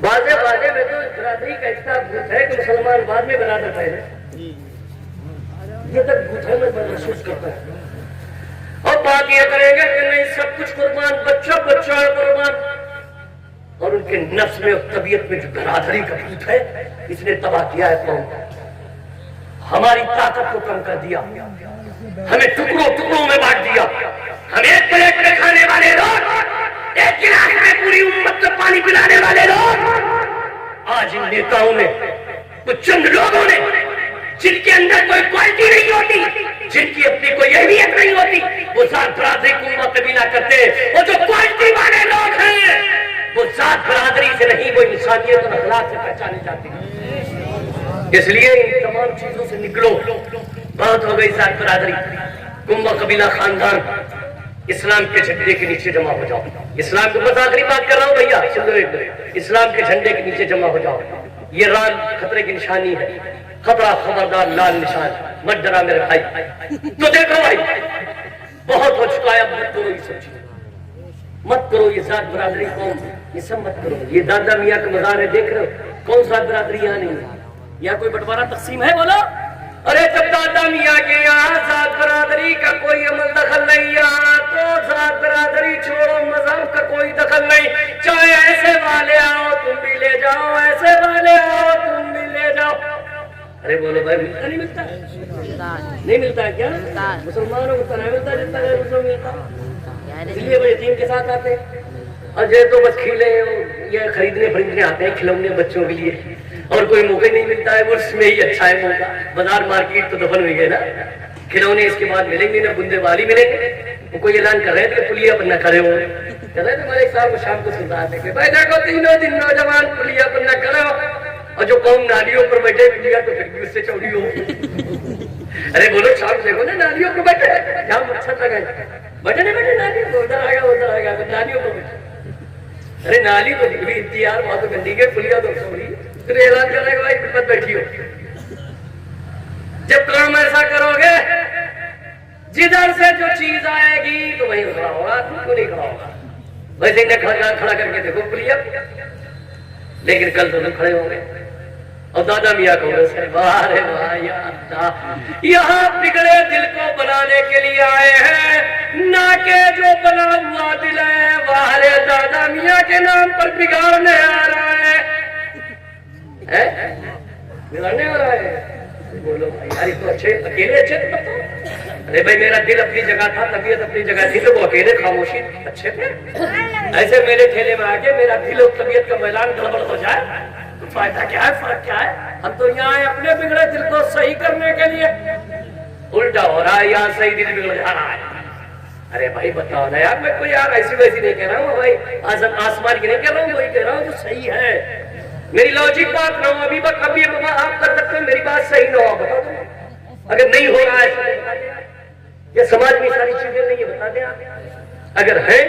بازے میں تو برادری کا اتنا بھوت ہے کہ مسلمان بعد میں برادر پہلے, یہ تک بھوت ہے میں محسوس کرتا ہوں. اور بات یہ کریں گے کہ نہیں سب کچھ قربان, بچہ ہے قربان, اور ان کے نفس میں اور طبیعت میں جو برادری کا بھوت ہے اس نے تباہ کیا ہے قوم. ہماری طاقت کو کم کر دیا, ہمیں ٹکڑوں میں بانٹ دیا. ہم ایک پلیٹ میں کھانے والے لوگ, ایک گلاس میں پوری امت کو پانی پلانے والے لوگ, آج ان نیتاؤں نے, کچھ چند لوگوں نے جن کے اندر کوئی کوالٹی نہیں ہوتی, جن کی اپنی کوئی اہمیت نہیں ہوتی, وہ ذات برادری کو امت قبیلہ کرتے ہیں. اور جو کوالٹی والے لوگ ہیں وہ ذات برادری سے نہیں, وہ انسانیت اور اخلاق سے پہچانے جاتے ہیں. اس لیے ان تمام چیزوں سے نکلو. بات ہو گئی ذات برادری, کنبہ قبیلہ خاندان, اسلام کے جھنڈے کے نیچے جمع ہو جاؤ. اسلام کے بس آخری بات کر رہا ہوں بھیا, سنو ایک دن, اسلام کے جھنڈے کے نیچے جمع ہو جاؤ. یہ رال خطرے کی نشانی ہے, خطرہ خبردار لال نشان, مت ڈرا میرے بھائی. تو دیکھو بھائی, بہت ہو چکا ہے, اب مت کرو یہ سب چیزیں, مت کرو یہ ذات برادری قوم, یہ سب مت کرو. یہ دادا میاں کا مزار ہے, دیکھ رہے ہو کون ذات برادری یہاں نہیں ہے, یا کوئی بٹوارا تقسیم ہے؟ بولو. ارے جب دادا میاں کے یہاں ذات برادری کا کوئی عمل دخل نہیں آ تو ذات برادری چھوڑو, مذہب کا کوئی دخل نہیں. چاہے ایسے والے آؤ تم بھی لے جاؤ, ایسے والے آؤ تم بھی لے جاؤ. ارے بولو بھائی, ملتا نہیں ملتا نہیں ملتا ہے کیا؟ مسلمانوں کو طرح ملتا جتنا غیر مسلم ملتا. اس لیے وہ یتیم کے ساتھ آتے ہیں, اور یہ تو بس کھیلے یہ خریدنے آتے ہیں کھلونے بچوں کے لیے, اور کوئی موقع نہیں ملتا ہے. وہ اس میں ہی اچھا ہے موقع, بازار مارکیٹ تو دفن ہوئی گئے نا, کھلونے اس کے بعد ملیں گے نہ بندے والی ملیں گے. وہ کوئی اعلان کر رہے تھے پلیا پر نہ کھڑے ہو, کہہ رہے تھے ہمارے ایک صاحب کو شام کو سنتا ہے کہ بھائی دیکھو تینوں دن نوجوان پلیا پر نہ کھڑے ہو, اور جو قوم نالیوں پر بیٹھے پلیا تو پھر بھی اس سے چوڑی ہو. ارے بولو شام دیکھو نا نالیوں پر بیٹھے, جہاں مچھر لگائے بیٹھے نہیں بیٹھے نالیوں کو, ادھر آئے گا نالیوں کو بیٹھے. ارے نالی تو بھی انتظار بہت گندی کے, پلیا تو سوڑی, پھر اعلان کرے گا بھائی مت بیٹھی ہو. جب کام ایسا کرو گے جدھر سے جو چیز آئے گی تو وہیں کھڑا ہوگا, کیوں نہیں کھڑا ہوگا؟ ویسے انہیں کھڑا کر کے دیکھو پلیا, لیکن کل تو تم کھڑے ہوں گے. اور دادا میاں کو یہاں بگڑے دل کو بنانے کے لیے آئے ہیں, نہ کہ جو بنا ہوا دل ہے باہر دادا میاں کے نام پر بگاڑنے آ رہا ہے, بگاڑنے آ رہا ہے. بولو بھائی یار تو اچھے اکیلے اچھے تھے تب تو؟ ارے بھائی میرا دل اپنی جگہ تھا، طبیعت اپنی جگہ تھی، تو وہ اکیلے خاموشی اچھے تھے؟ ایسے میرے ٹھیلے میں آ کے میرا دل اور طبیعت کا میلان گڑبڑ ہو جائے تو فائدہ کیا ہے، فرق کیا ہے؟ ہم تو یہاں آئے اپنے بگڑے دل کو صحیح کرنے کے لیے، الٹا ہو رہا ہے یہاں صحیح دل بگڑ جا رہا ہے۔ ارے بھائی بتاؤ نا یار، میں کوئی یار ایسی ویسی نہیں کہہ رہا ہوں بھائی، آسمان کی نہیں کہہ رہا ہوں، وہی کہہ رہا ہوں جو صحیح ہے۔ میری لوجک بات نہ ہو، ابھی ابھی آپ کر سکتے ہیں، میری بات صحیح نہ ہو، بتا دیں اگر نہیں ہو رہا ہے، یہ سماج میں ساری چیزیں نہیں ہے، بتا دیں آپ اگر ہے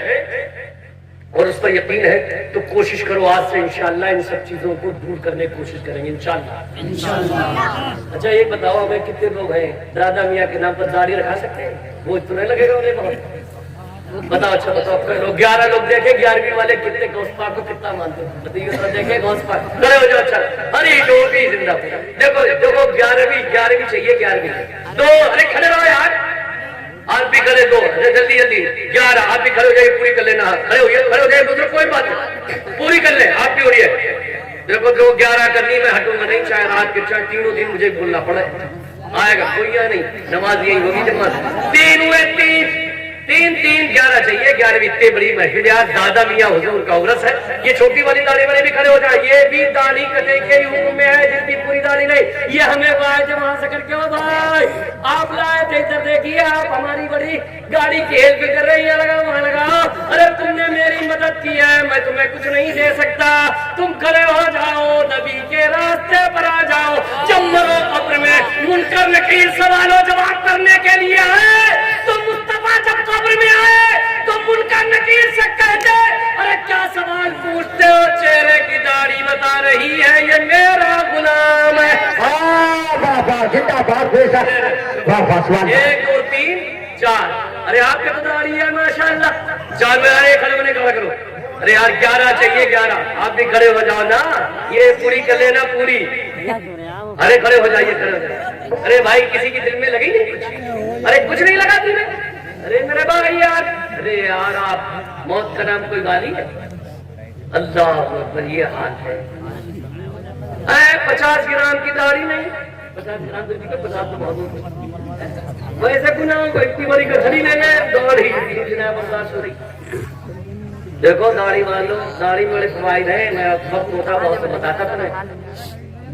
اور اس پر یقین ہے تو کوشش کرو آج سے انشاءاللہ ان سب چیزوں کو دور کرنے کی کوشش کریں گے انشاءاللہ۔ اچھا ایک بتاؤ ہمیں کتنے لوگ ہیں دادا میاں کے نام پر داڑھی رکھا سکتے ہیں؟ وہ اتنے لگے گا انہیں بہت؟ بتاؤ اچھا بتاؤ، 11 لوگ دیکھیں 11ویں والے کتنے غوث پاک کو کتنا مانتے ہیں، بتائیے دیکھیں غوث پاک کھڑے ہو جاؤ۔ اچھا ارے دو بھی زندہ دیکھو دیکھو 11ویں چاہیے 11ویں دو، ارے کھڑے رہو یار، آپ بھی کھڑے دو، جلدی جلدی 11 آپ بھی کھڑے ہو جائے، پوری کر لینا، کھڑے ہو جائے بزرگ، کوئی بات نہیں پوری کر لیں، آپ بھی ہو رہی ہے۔ دیکھو جو 11 کرنی میں ہٹوں گا نہیں، چاہے رات کے چاہے تینوں دن مجھے بولنا پڑے، آئے گا کوئی یا نہیں، نماز یہی ہوگی جماعت 3 ہوئے، 3 11 چاہیے 11ویں اتنی بڑی محفل یار، دادا میاں حضور کا عرس ہے، یہ چھوٹی والی داڑھی والے بھی کھڑے ہو جائے، یہ بھی داڑھی کٹے کے حکم میں ہے، جن کی پوری داڑھی نہیں، یہ ہمیں باہر جمع سے کر کے ہو بھائی، آپ لائے تھے ادھر دیکھیے، آپ ہماری بڑی گاڑی کی ہیلپ کر رہے ہیں، یہ لگا وہاں لگا، ارے تم نے میری مدد کی ہے، میں تمہیں کچھ نہیں دے سکتا، تم کھڑے ہو جاؤ، نبی کے راستے پر آ جاؤ، جب مرو قبر میں منکر نکیر سوال و جواب کرنے کے لیے آئے، تو مصطفیٰ جب قبر میں آئے تو منکر نکیر سے کہتے، ارے کیا سوال پوچھتے ہو، چہرے کی داڑھی بتا رہی ہے یہ میرا غلام ہے۔ واہ واہ زندہ باد بے شک، واہ واہ سبحان اللہ۔ 1 2 3 4، ارے آپ کے تو داڑھی ہے ماشاءاللہ، 4 میں آئے کھڑے ہونے کھڑا کرو، ارے یار 11 چاہیے 11، آپ بھی کھڑے ہو جاؤ نا، یہ پوری کر لینا پوری، ارے کھڑے ہو جائیے کھڑے ہو جائیے، ارے بھائی کسی کی دل میں لگی نہیں کچھ، ارے کچھ نہیں لگا دل میں، ارے میرے بھائی یار، ارے یار آپ موت کا نام کوئی گالی ہے، اللہ اکبر یہ حال ہے، 50 گرام کی داڑھی نہیں، 50 گرام تو ٹھیک ہے، 50 تو بہت ویسے گناہ کو اتنی بڑی گٹھڑی لے گئے، دوڑ ہی جناب برداشت ہو رہی۔ دیکھو داڑھی والوں، داڑھی میں بڑے فوائد ہیں، میں وقت ہوتا بہت سے بتاتا تھا،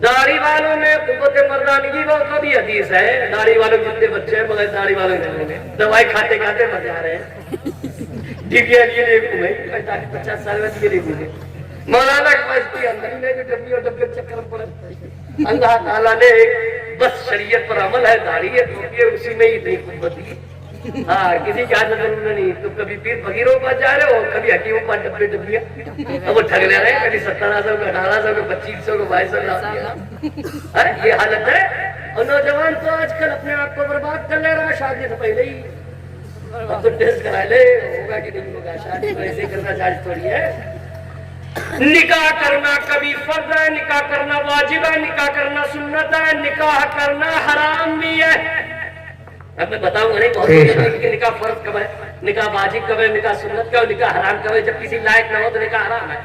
داڑھی والوں میں قوت مردانگی بہت بڑی حدیث ہے، داڑھی والوں جتنے بچے ہیں مگر داڑھی والوں کے دوائی کھاتے کھاتے مزے آ رہے ہیں، ڈگیاں لیے لیے گھومے 50 سال میں لیے گھومے، مولانا کی اندر میں جو ڈبی اور ڈبے چکر پڑے، اللہ تعالیٰ نے بس شریعت پر عمل ہے، داڑھی ہے ٹوپی ہے، اسی میں ہی اتنی قوت دی، ہاں کسی کی حاجت ضرور نہیں، تو کبھی پیر فقیروں پاس جا رہے ہو، کبھی حکیموں پاس ڈبے ڈبیاں، اب وہ ٹھگ لے رہے ہیں، کبھی 1700 کا 1800 کا 2500 کا 2200 کا، یہ حالت ہے، اور نوجوان تو آج کل اپنے آپ کو برباد کر لے رہا ہے شادی سے پہلے ہی، اب تو ٹیسٹ کرا لے ہوگا کہ نہیں ہوگا، شادی کو ایسے کرنا جائز تھوڑی ہے، نکاح کرنا کبھی فرض ہے، نکاح کرنا واجب ہے، نکاح کرنا سنت ہے، نکاح کرنا حرام بھی ہے، اب میں بتاؤں گا نہیں بہت کہ نکاح فرض کب ہے، نکاح واجب کب ہے، نکاح سنت کب ہے، نکاح حرام کب ہے، جب کسی لائق نہ ہو تو نکاح حرام ہے،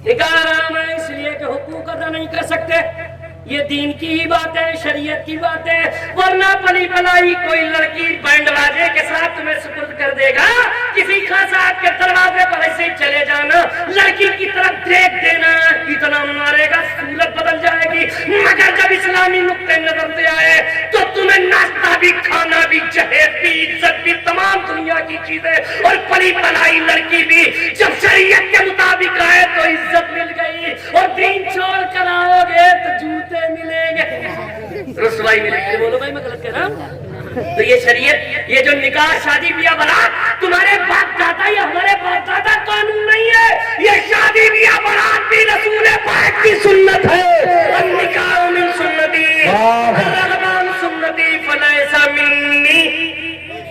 نکاح حرام ہے اس لیے کہ حقوق ادا نہیں کر سکتے، یہ دین کی ہی بات ہے، شریعت کی بات ہے، ورنہ پلی پلائی کوئی لڑکی بینڈ باجے کے ساتھ تمہیں سپرد کر دے گا، کسی خاص صاحب کے دروازے پر ایسے چلے جانا، لڑکی کی طرف دیکھ دینا، اتنا مارے گا صورت بدل جائے گی، مگر جب اسلامی نقطۂ نظر سے آئے تو تمہیں ناشتہ بھی کھانا بھی جہیز بھی عزت بھی تمام دنیا کی چیزیں، اور پلی پلائی لڑکی بھی جب شریعت کے مطابق آئے تو عزت مل گئی، اور دین چھوڑ کر آؤ گے تو جوتے ملیں گے، رسوائی ملے گی، بولو بھائی میں غلط کہہ رہا ہوں؟ تو یہ شریعت، یہ جو نکاح شادی بیاہ برات تمہارے باپ دادا یا ہمارے باپ دادا قانون نہیں ہے، یہ شادی بیاہ برات بھی رسول پاک کی سنت ہے، النکاح من سنتی الرغبان سنتی فلیس منی،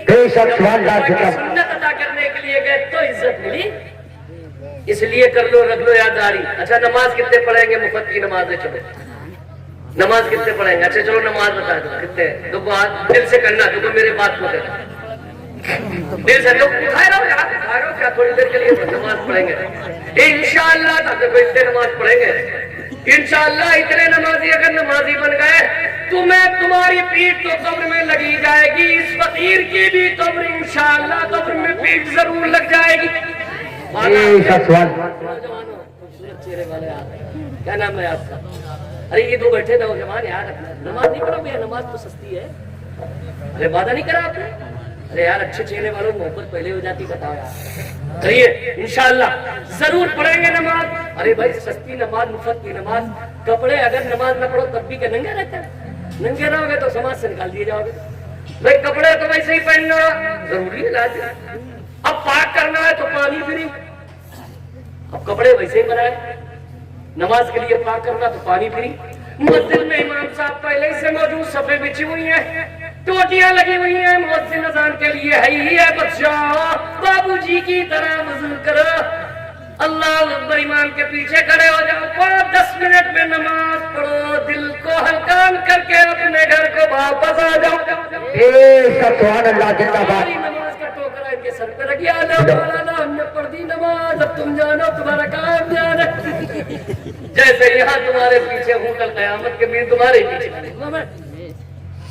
بے شک سبحان اللہ، سنت ادا کرنے کے لیے گئے تو عزت ملی، اس لیے کر لو رکھ لو یادداری۔ اچھا نماز کتنے پڑھیں گے؟ مفت کی نماز ہے، چلو نماز کتنے پڑھیں گے؟ اچھا چلو نماز بتا دو کتنے، دیکھو دل سے کرنا، دیکھو میرے بات کو دل سے، لوگ اٹھائے رہو یار، اٹھائے رہو کیا، تھوڑی دیر کے لیے نماز پڑھیں گے انشاءاللہ، دیکھو اتنے نماز پڑھیں گے انشاءاللہ، اتنے نمازی اگر نمازی بن گئے تمہیں تمہاری پیٹ تو قبر میں لگی جائے گی، اس فقیر کی بھی قبر انشاءاللہ قبر میں پیٹ ضرور لگ جائے گی۔ چہرے والے کیا نام ہے آپ کا؟ ارے یہ دو بیٹھے نوجوان یار رکھنا، نماز نہیں پڑھو گے؟ نماز تو سستی ہے، ارے وعدہ نہیں کرا آپ نے؟ ارے یار اچھے چہرے والوں محبت پہلے ہو جاتی، بتاؤ یار۔ چلیے انشاءاللہ ضرور پڑھیں گے نماز۔ ارے بھائی سستی نماز، مفت کی نماز، کپڑے اگر نماز نہ پڑھو تب بھی کیا ننگے رہتے ہیں؟ ننگے رہو گے تو سماج سے نکال دیے جاؤ گے۔ بھائی کپڑے تو ویسے ہی پہننا ضروری ہے، لازم۔ اب پاک کرنا ہے تو پانی فری، اب کپڑے ویسے ہی بنائے، نماز کے لیے پاک کرنا تو پانی فری۔ مسجد میں امام صاحب پہلے سے موجود، صفیں بچھی ہوئی ہیں، ٹوٹیاں لگی ہوئی ہیں، مؤذن اذان کے لیے ہے بادشاہ بابو جی کی طرح وضو کرو، اللہ اکبر امام کے پیچھے کھڑے ہو جاؤ، 5-10 منٹ میں نماز پڑھو، دل کو ہلکا کر کے اپنے گھر کو واپس آ جاؤ۔ سبحان اللہ، زندہ باد۔ نماز کا ٹوکرا ان کے سر پہ رکھ دیا، مولانا ہم نے پڑھ دی نماز، اب تم جانو تمہارا کام جانا۔ جیسے یہاں تمہارے پیچھے ہوں، کل قیامت کے دن تمہارے پیچھے۔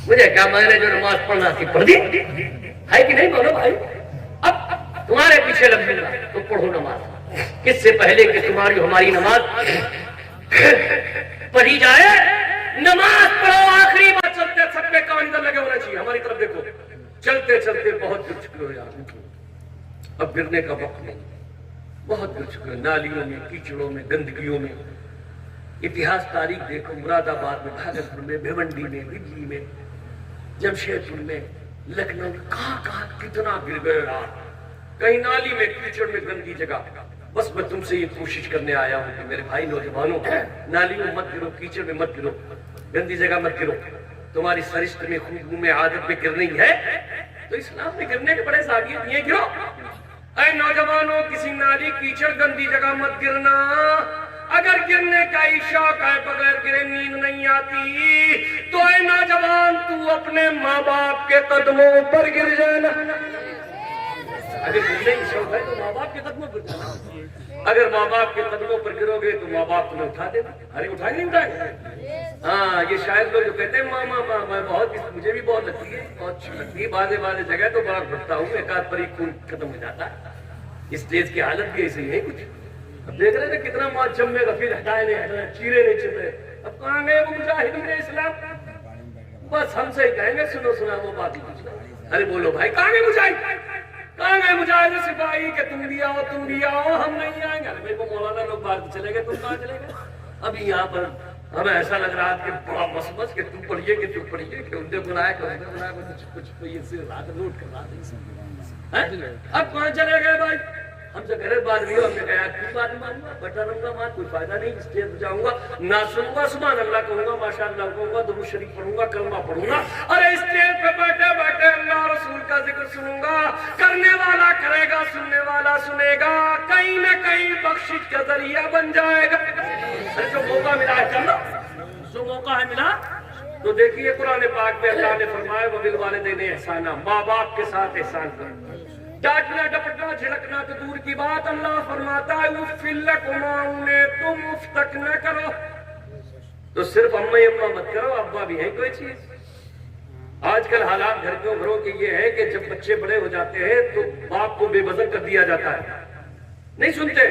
مجھے کیا، میں نے جو نماز پڑھنا تھی پڑھ دی ہے کہ نہیں؟ بولو بھائی، اب تمہارے پیچھے لگ جائے گا تو پڑھو نماز، کس سے پہلے کہ تمہاری ہماری نماز پڑھی جائے۔ نماز پڑھو، آخری بات چلتے سب پہ کان ادھر لگے ہونا چاہیے، ہماری طرف دیکھو، چلتے چلتے بہت گر چکے ہو یار، اب گرنے کا وقت نہیں، بہت گر چکے ہو، نالیوں میں، کیچڑوں میں، گندگیوں میں۔ اتہاس تاریخ دیکھو، مراد آباد میں، بھاگلپور میں، بھیونڈی میں، دلی میں، جمشید پور میں، لکھنؤ میں، کہاں کہاں کتنا گر گئے یار، کہیں نالی میں، کیچڑ میں، گندی جگہ۔ بس میں تم سے یہ کوشش کرنے آیا ہوں کہ میرے بھائی نوجوانوں، نالیوں میں مت گرو، کیچڑ میں مت گرو، گندی جگہ مت گرو۔ تمہاری سرشت میں، خوشبو میں، عادت میں گرنی ہے تو اسلام میں گرنے کے بڑے ثابت نہیں گرو۔ اے نوجوانوں، کسی نالی، کیچڑ، گندی جگہ مت گرنا۔ اگر گرنے کا ہی شوق ہے، بغیر گرے نیند نہیں آتی، تو اے نوجوان تو اپنے ماں باپ کے قدموں پر گر جانا۔ اگر گرنے کی شوق ہے تو ماں باپ کے قدموں پر جانا۔ اگر ماں باپ کے قدموں پر گرو گے تو ماں باپ تمہیں اٹھا دے گا۔ ارے اٹھائیں نہیں اٹھائیں؟ ہاں، یہ شاید لوگ جو کہتے ہیں ماں ماں ماں، میں بہت، مجھے بھی بہت لگتی ہے، بہت اچھی لگتی ہے، بعض جگہ تو بڑا گھٹتا ہوں، ایک آدھ پر ہی خون ختم ہو جاتا ہے۔ اسٹیج کی حالت بھی ایسی ہے کچھ، اب دیکھ رہے تھے کتنا معجم میں غفیر ہٹائے نہیں ہٹ رہے، چیرے نہیں چل رہے، اب کہاں گئے وہ مجاہدین اسلام؟ بس ہم سے ہی کہیں گے سنو سنا وہ بات ہی کچھ۔ ارے بولو بھائی، کہاں گئے مجاہد؟ کہاں گئے مجاہد سپاہی کہ تم بھی آؤ، تم بھی آؤ، ہم نہیں آئیں گے؟ ارے میرے کو مولانا لوگ باہر چلے گئے، تم کہاں چلے گئے؟ ابھی یہاں پر ہمیں ایسا لگ رہا ہے کہ بڑا مسمس کہ تم پڑھیے کہ تم پڑھیے، کہ انہیں بنایا کہ انہیں بنایا، کچھ کوئی ایسے رات نوٹ کر رہا تھا۔ اب کہاں چلے گئے بھائی؟ ہم سے غیر بات نہیں ہو، ہم نے کہا کیوں بات مانوں گا، بیٹھا رہوں گا، کوئی فائدہ نہیں، اسٹیج پہ جاؤں گا، نہ سنوں گا، سبحان اللہ کہوں گا، ماشاءاللہ کہوں گا، درود شریف پڑھوں گا، کلمہ پڑھوں گا، ارے اسٹیج پہ بیٹھے بیٹھے اللہ رسول کا ذکر سنوں گا، کرنے والا کرے گا، سننے والا سنے گا، کہیں نہ کہیں بخشش کا ذریعہ بن جائے گا۔ جو موقع ملا ہے چلو، جو موقع ہے ملا تو دیکھیے قرآن پاک میں اللہ نے فرمایا وبالوالدین احسانا، ماں باپ کے ساتھ احسان کرو۔ ڈانٹنا ڈپٹنا جھڑکنا تو دور کی بات، اللہ فرماتا ہے اف لکما، انہیں تم اف تک نہ کرو۔ تو صرف اما اما مت کرو، ابا بھی ہے کوئی چیز۔ آج کل حالات گھروں کے یہ ہے کہ جب بچے بڑے ہو جاتے ہیں تو باپ کو بے وزن کر دیا جاتا ہے، نہیں سنتے،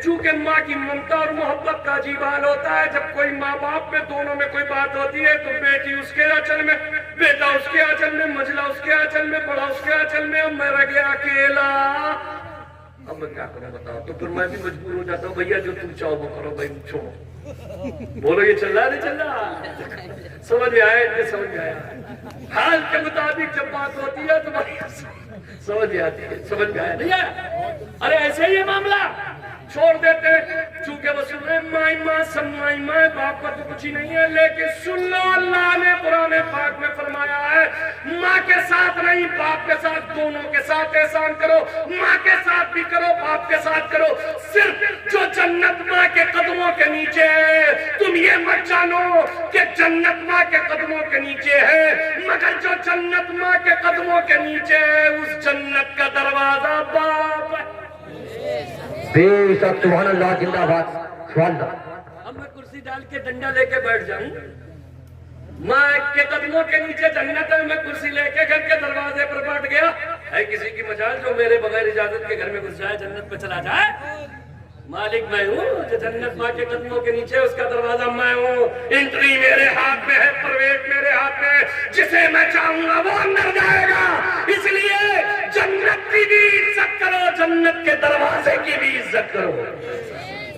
چونکہ ماں کی ممتا اور محبت کا عجیب حال ہوتا ہے۔ جب کوئی ماں باپ میں دونوں میں کوئی بات ہوتی ہے تو بیٹی اس کے آنچل میں، بیٹا اس کے آنچل میں، منجلا اس کے آنچل میں، بڑا اس کے آنچل میں، اب میں رہ گیا اکیلا، اب میں کیا کروں بتاؤ؟ تو پھر میں بھی مجبور ہو جاتا ہوں، بھیا جو تم چاہو وہ کرو، بھائی چھوڑو، بولو یہ چل رہا نہیں چل رہا؟ سمجھ میں آیا؟ سمجھ میں آیا؟ حال کے مطابق جب بات ہوتی ہے تو سمجھ میں آتی ہے، سمجھ میں آیا نہیں آیا؟ ارے ایسے ہی یہ معاملہ چھوڑ دیتے، چونکہ وہ سن رہے مائی ماں سمائی ماں، باپ کا تو کچھ ہی نہیں ہے، لیکن سن لو اللہ نے قرآن پاک میں فرمایا ہے ماں کے ساتھ نہیں، باپ کے ساتھ، دونوں کے ساتھ احسان کرو، ماں کے ساتھ بھی کرو، باپ کے ساتھ کرو۔ صرف جو جنت ماں کے قدموں کے نیچے ہے، تم یہ مت جانو کہ جنت ماں کے قدموں کے نیچے ہے، مگر جو جنت ماں کے قدموں کے نیچے ہے اس جنت کا دروازہ باپ ہے۔ بے شک، سبحان اللہ، زندہ باد، سبحان اللہ۔ اب میں کرسی ڈال کے ڈنڈا لے کے بیٹھ جاؤں ماں کے قدموں کے نیچے جنت ہے، میں کرسی لے کے گھر کے دروازے پر بیٹھ گیا، ہے کسی کی مجال جو میرے بغیر اجازت کے گھر میں گھس جائے، جنت پہ چلا جائے؟ مالک میں ہوں، جو جنت ماں کے قدموں کے نیچے، اس کا دروازہ میں ہوں، انٹری میرے ہاتھ میں ہے، پرویٹ میرے ہاتھ میں ہے، جسے میں چاہوں گا وہ اندر جائے گا۔ اس لیے جنت کی بھی عزت کرو، جنت کے دروازے کی بھی عزت کرو۔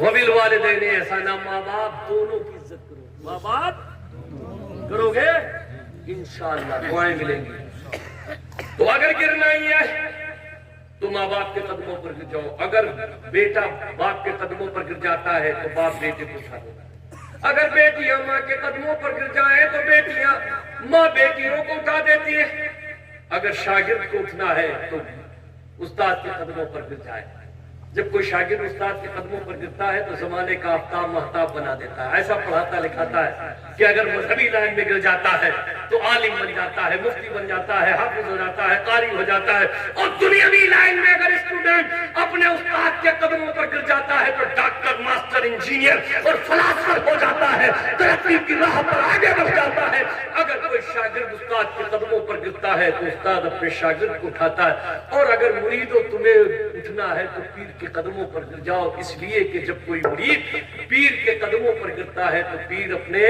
وَبِالْوَالِدَيْنِ احسانا، ماں باپ دونوں کی عزت کرو۔ ماں باپ کرو گے انشاءاللہ دعائیں ملیں گی۔ تو اگر گرنا ہی ہے تو ماں باپ کے قدموں پر گر جاؤ۔ اگر بیٹا باپ کے قدموں پر گر جاتا ہے تو باپ بیٹے کو اٹھا دے۔ اگر بیٹیاں ماں کے قدموں پر گر جائیں تو بیٹیاں ماں بیٹیوں کو اٹھا دیتی ہے۔ اگر شاگرد کو اٹھنا ہے تو استاد کے قدموں پر گر جائے۔ جب کوئی شاگرد استاد کے قدموں پر گرتا ہے تو زمانے کا آفتاب مہتاب بنا دیتا ہے۔ ایسا پڑھاتا لکھاتا ہے کہ اگر مذہبی لائن میں گر جاتا ہے تو عالم بن جاتا ہے، مفتی بن جاتا ہے، حافظ ہو جاتا ہے، قاری ہو جاتا ہے، اور دنیاوی لائن میں اگر اسٹوڈنٹ اپنے استاد کے قدموں پر گر جاتا ہے تو ڈاکٹر، ماسٹر، انجینئر اور فلاسفر ہو جاتا ہے، ترقی کی راہ پر آگے بڑھ جاتا ہے۔ اگر کوئی شاگرد استاد کے قدموں پر گرتا ہے تو استاد اپنے شاگرد کو اٹھاتا ہے۔ اور اگر مرید ہو تمہیں اٹھنا ہے تو پیر کے قدموں پر گر جاؤ، اس لیے کہ جب کوئی مرید پیر کے قدموں پر گرتا ہے تو پیر اپنے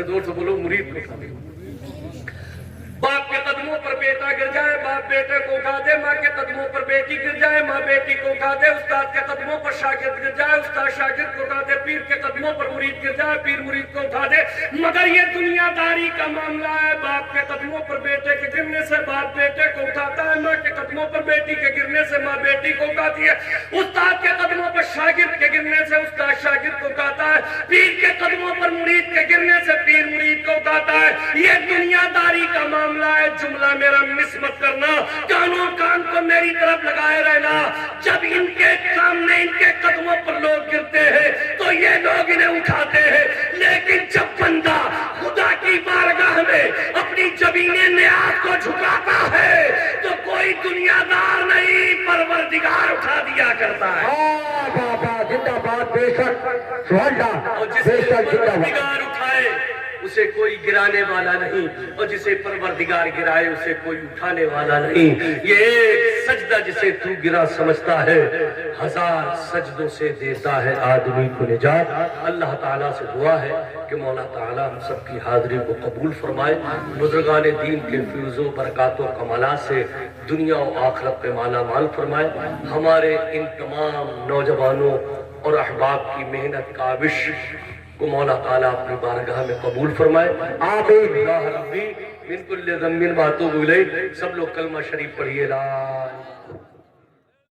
زور سے بولو مرید کو اٹھا دے۔ باپ کے قدموں پر بیٹا گر جائے، باپ بیٹے کو اٹھا دے۔ ماں کے قدموں پر بیٹی گر جائے، ماں بیٹی کو اٹھا دے۔ استاد کے قدموں پر شاگرد گر جائے، استاد شاگرد کو اٹھا دے۔ پیر کے قدموں پر مرید گر جائے، پیر مرید کو اٹھا دے۔ مگر یہ دنیا داری کا معاملہ ہے، باپ کے قدموں پر بیٹے کے گرنے سے باپ بیٹے کو اٹھاتا ہے، ماں کے قدموں پر بیٹی کے گرنے سے ماں بیٹی کو اٹھاتی ہے، استاد کے قدموں پر شاگرد کے گرنے سے استاد شاگرد کو اٹھاتا ہے، پیر کے قدموں پر مرید کے گرنے سے پیر مرید کو اٹھاتا ہے۔ یہ دنیا داری کا معاملہ ہے۔ جملہ میرا مس مت کرنا، کانوں کان کو میری طرف لگائے رہنا۔ جب ان کے سامنے ان کے قدموں پر لوگ گرتے ہیں تو یہ لوگ انہیں اٹھاتے ہیں، لیکن جب بندہ خدا کی بارگاہ میں اپنی جبین نیاز کو جھکاتا ہے تو کوئی دنیا دار نہیں، پروردگار اٹھا دیا کرتا ہے۔ زندہ باد، بے شک، اور جسے پروردگار اٹھائے اسے کوئی گرانے والا نہیں، اور جسے پروردگار گرائے اسے کوئی اٹھانے والا نہیں۔ یہ ایک سجدہ جسے تو گرا سمجھتا ہے، ہزار سجدوں سے دیتا ہے آدمی کو نجات۔ اللہ تعالیٰ سے دعا ہے کہ مولا تعالیٰ ہم سب کی حاضری کو قبول فرمائے، بزرگان دین کے فیض و برکات و کمالات سے دنیا و آخرت پہ مالا مال فرمائے۔ ہمارے ان تمام نوجوانوں اور احباب کی محنت کاوش کو مولا تعالیٰ اپنی بارگاہ میں قبول فرمائے۔ آمین۔ اللہ ربی من کل ذنب واتوب الیہ۔ سب لوگ کلمہ شریف پڑھیے، لا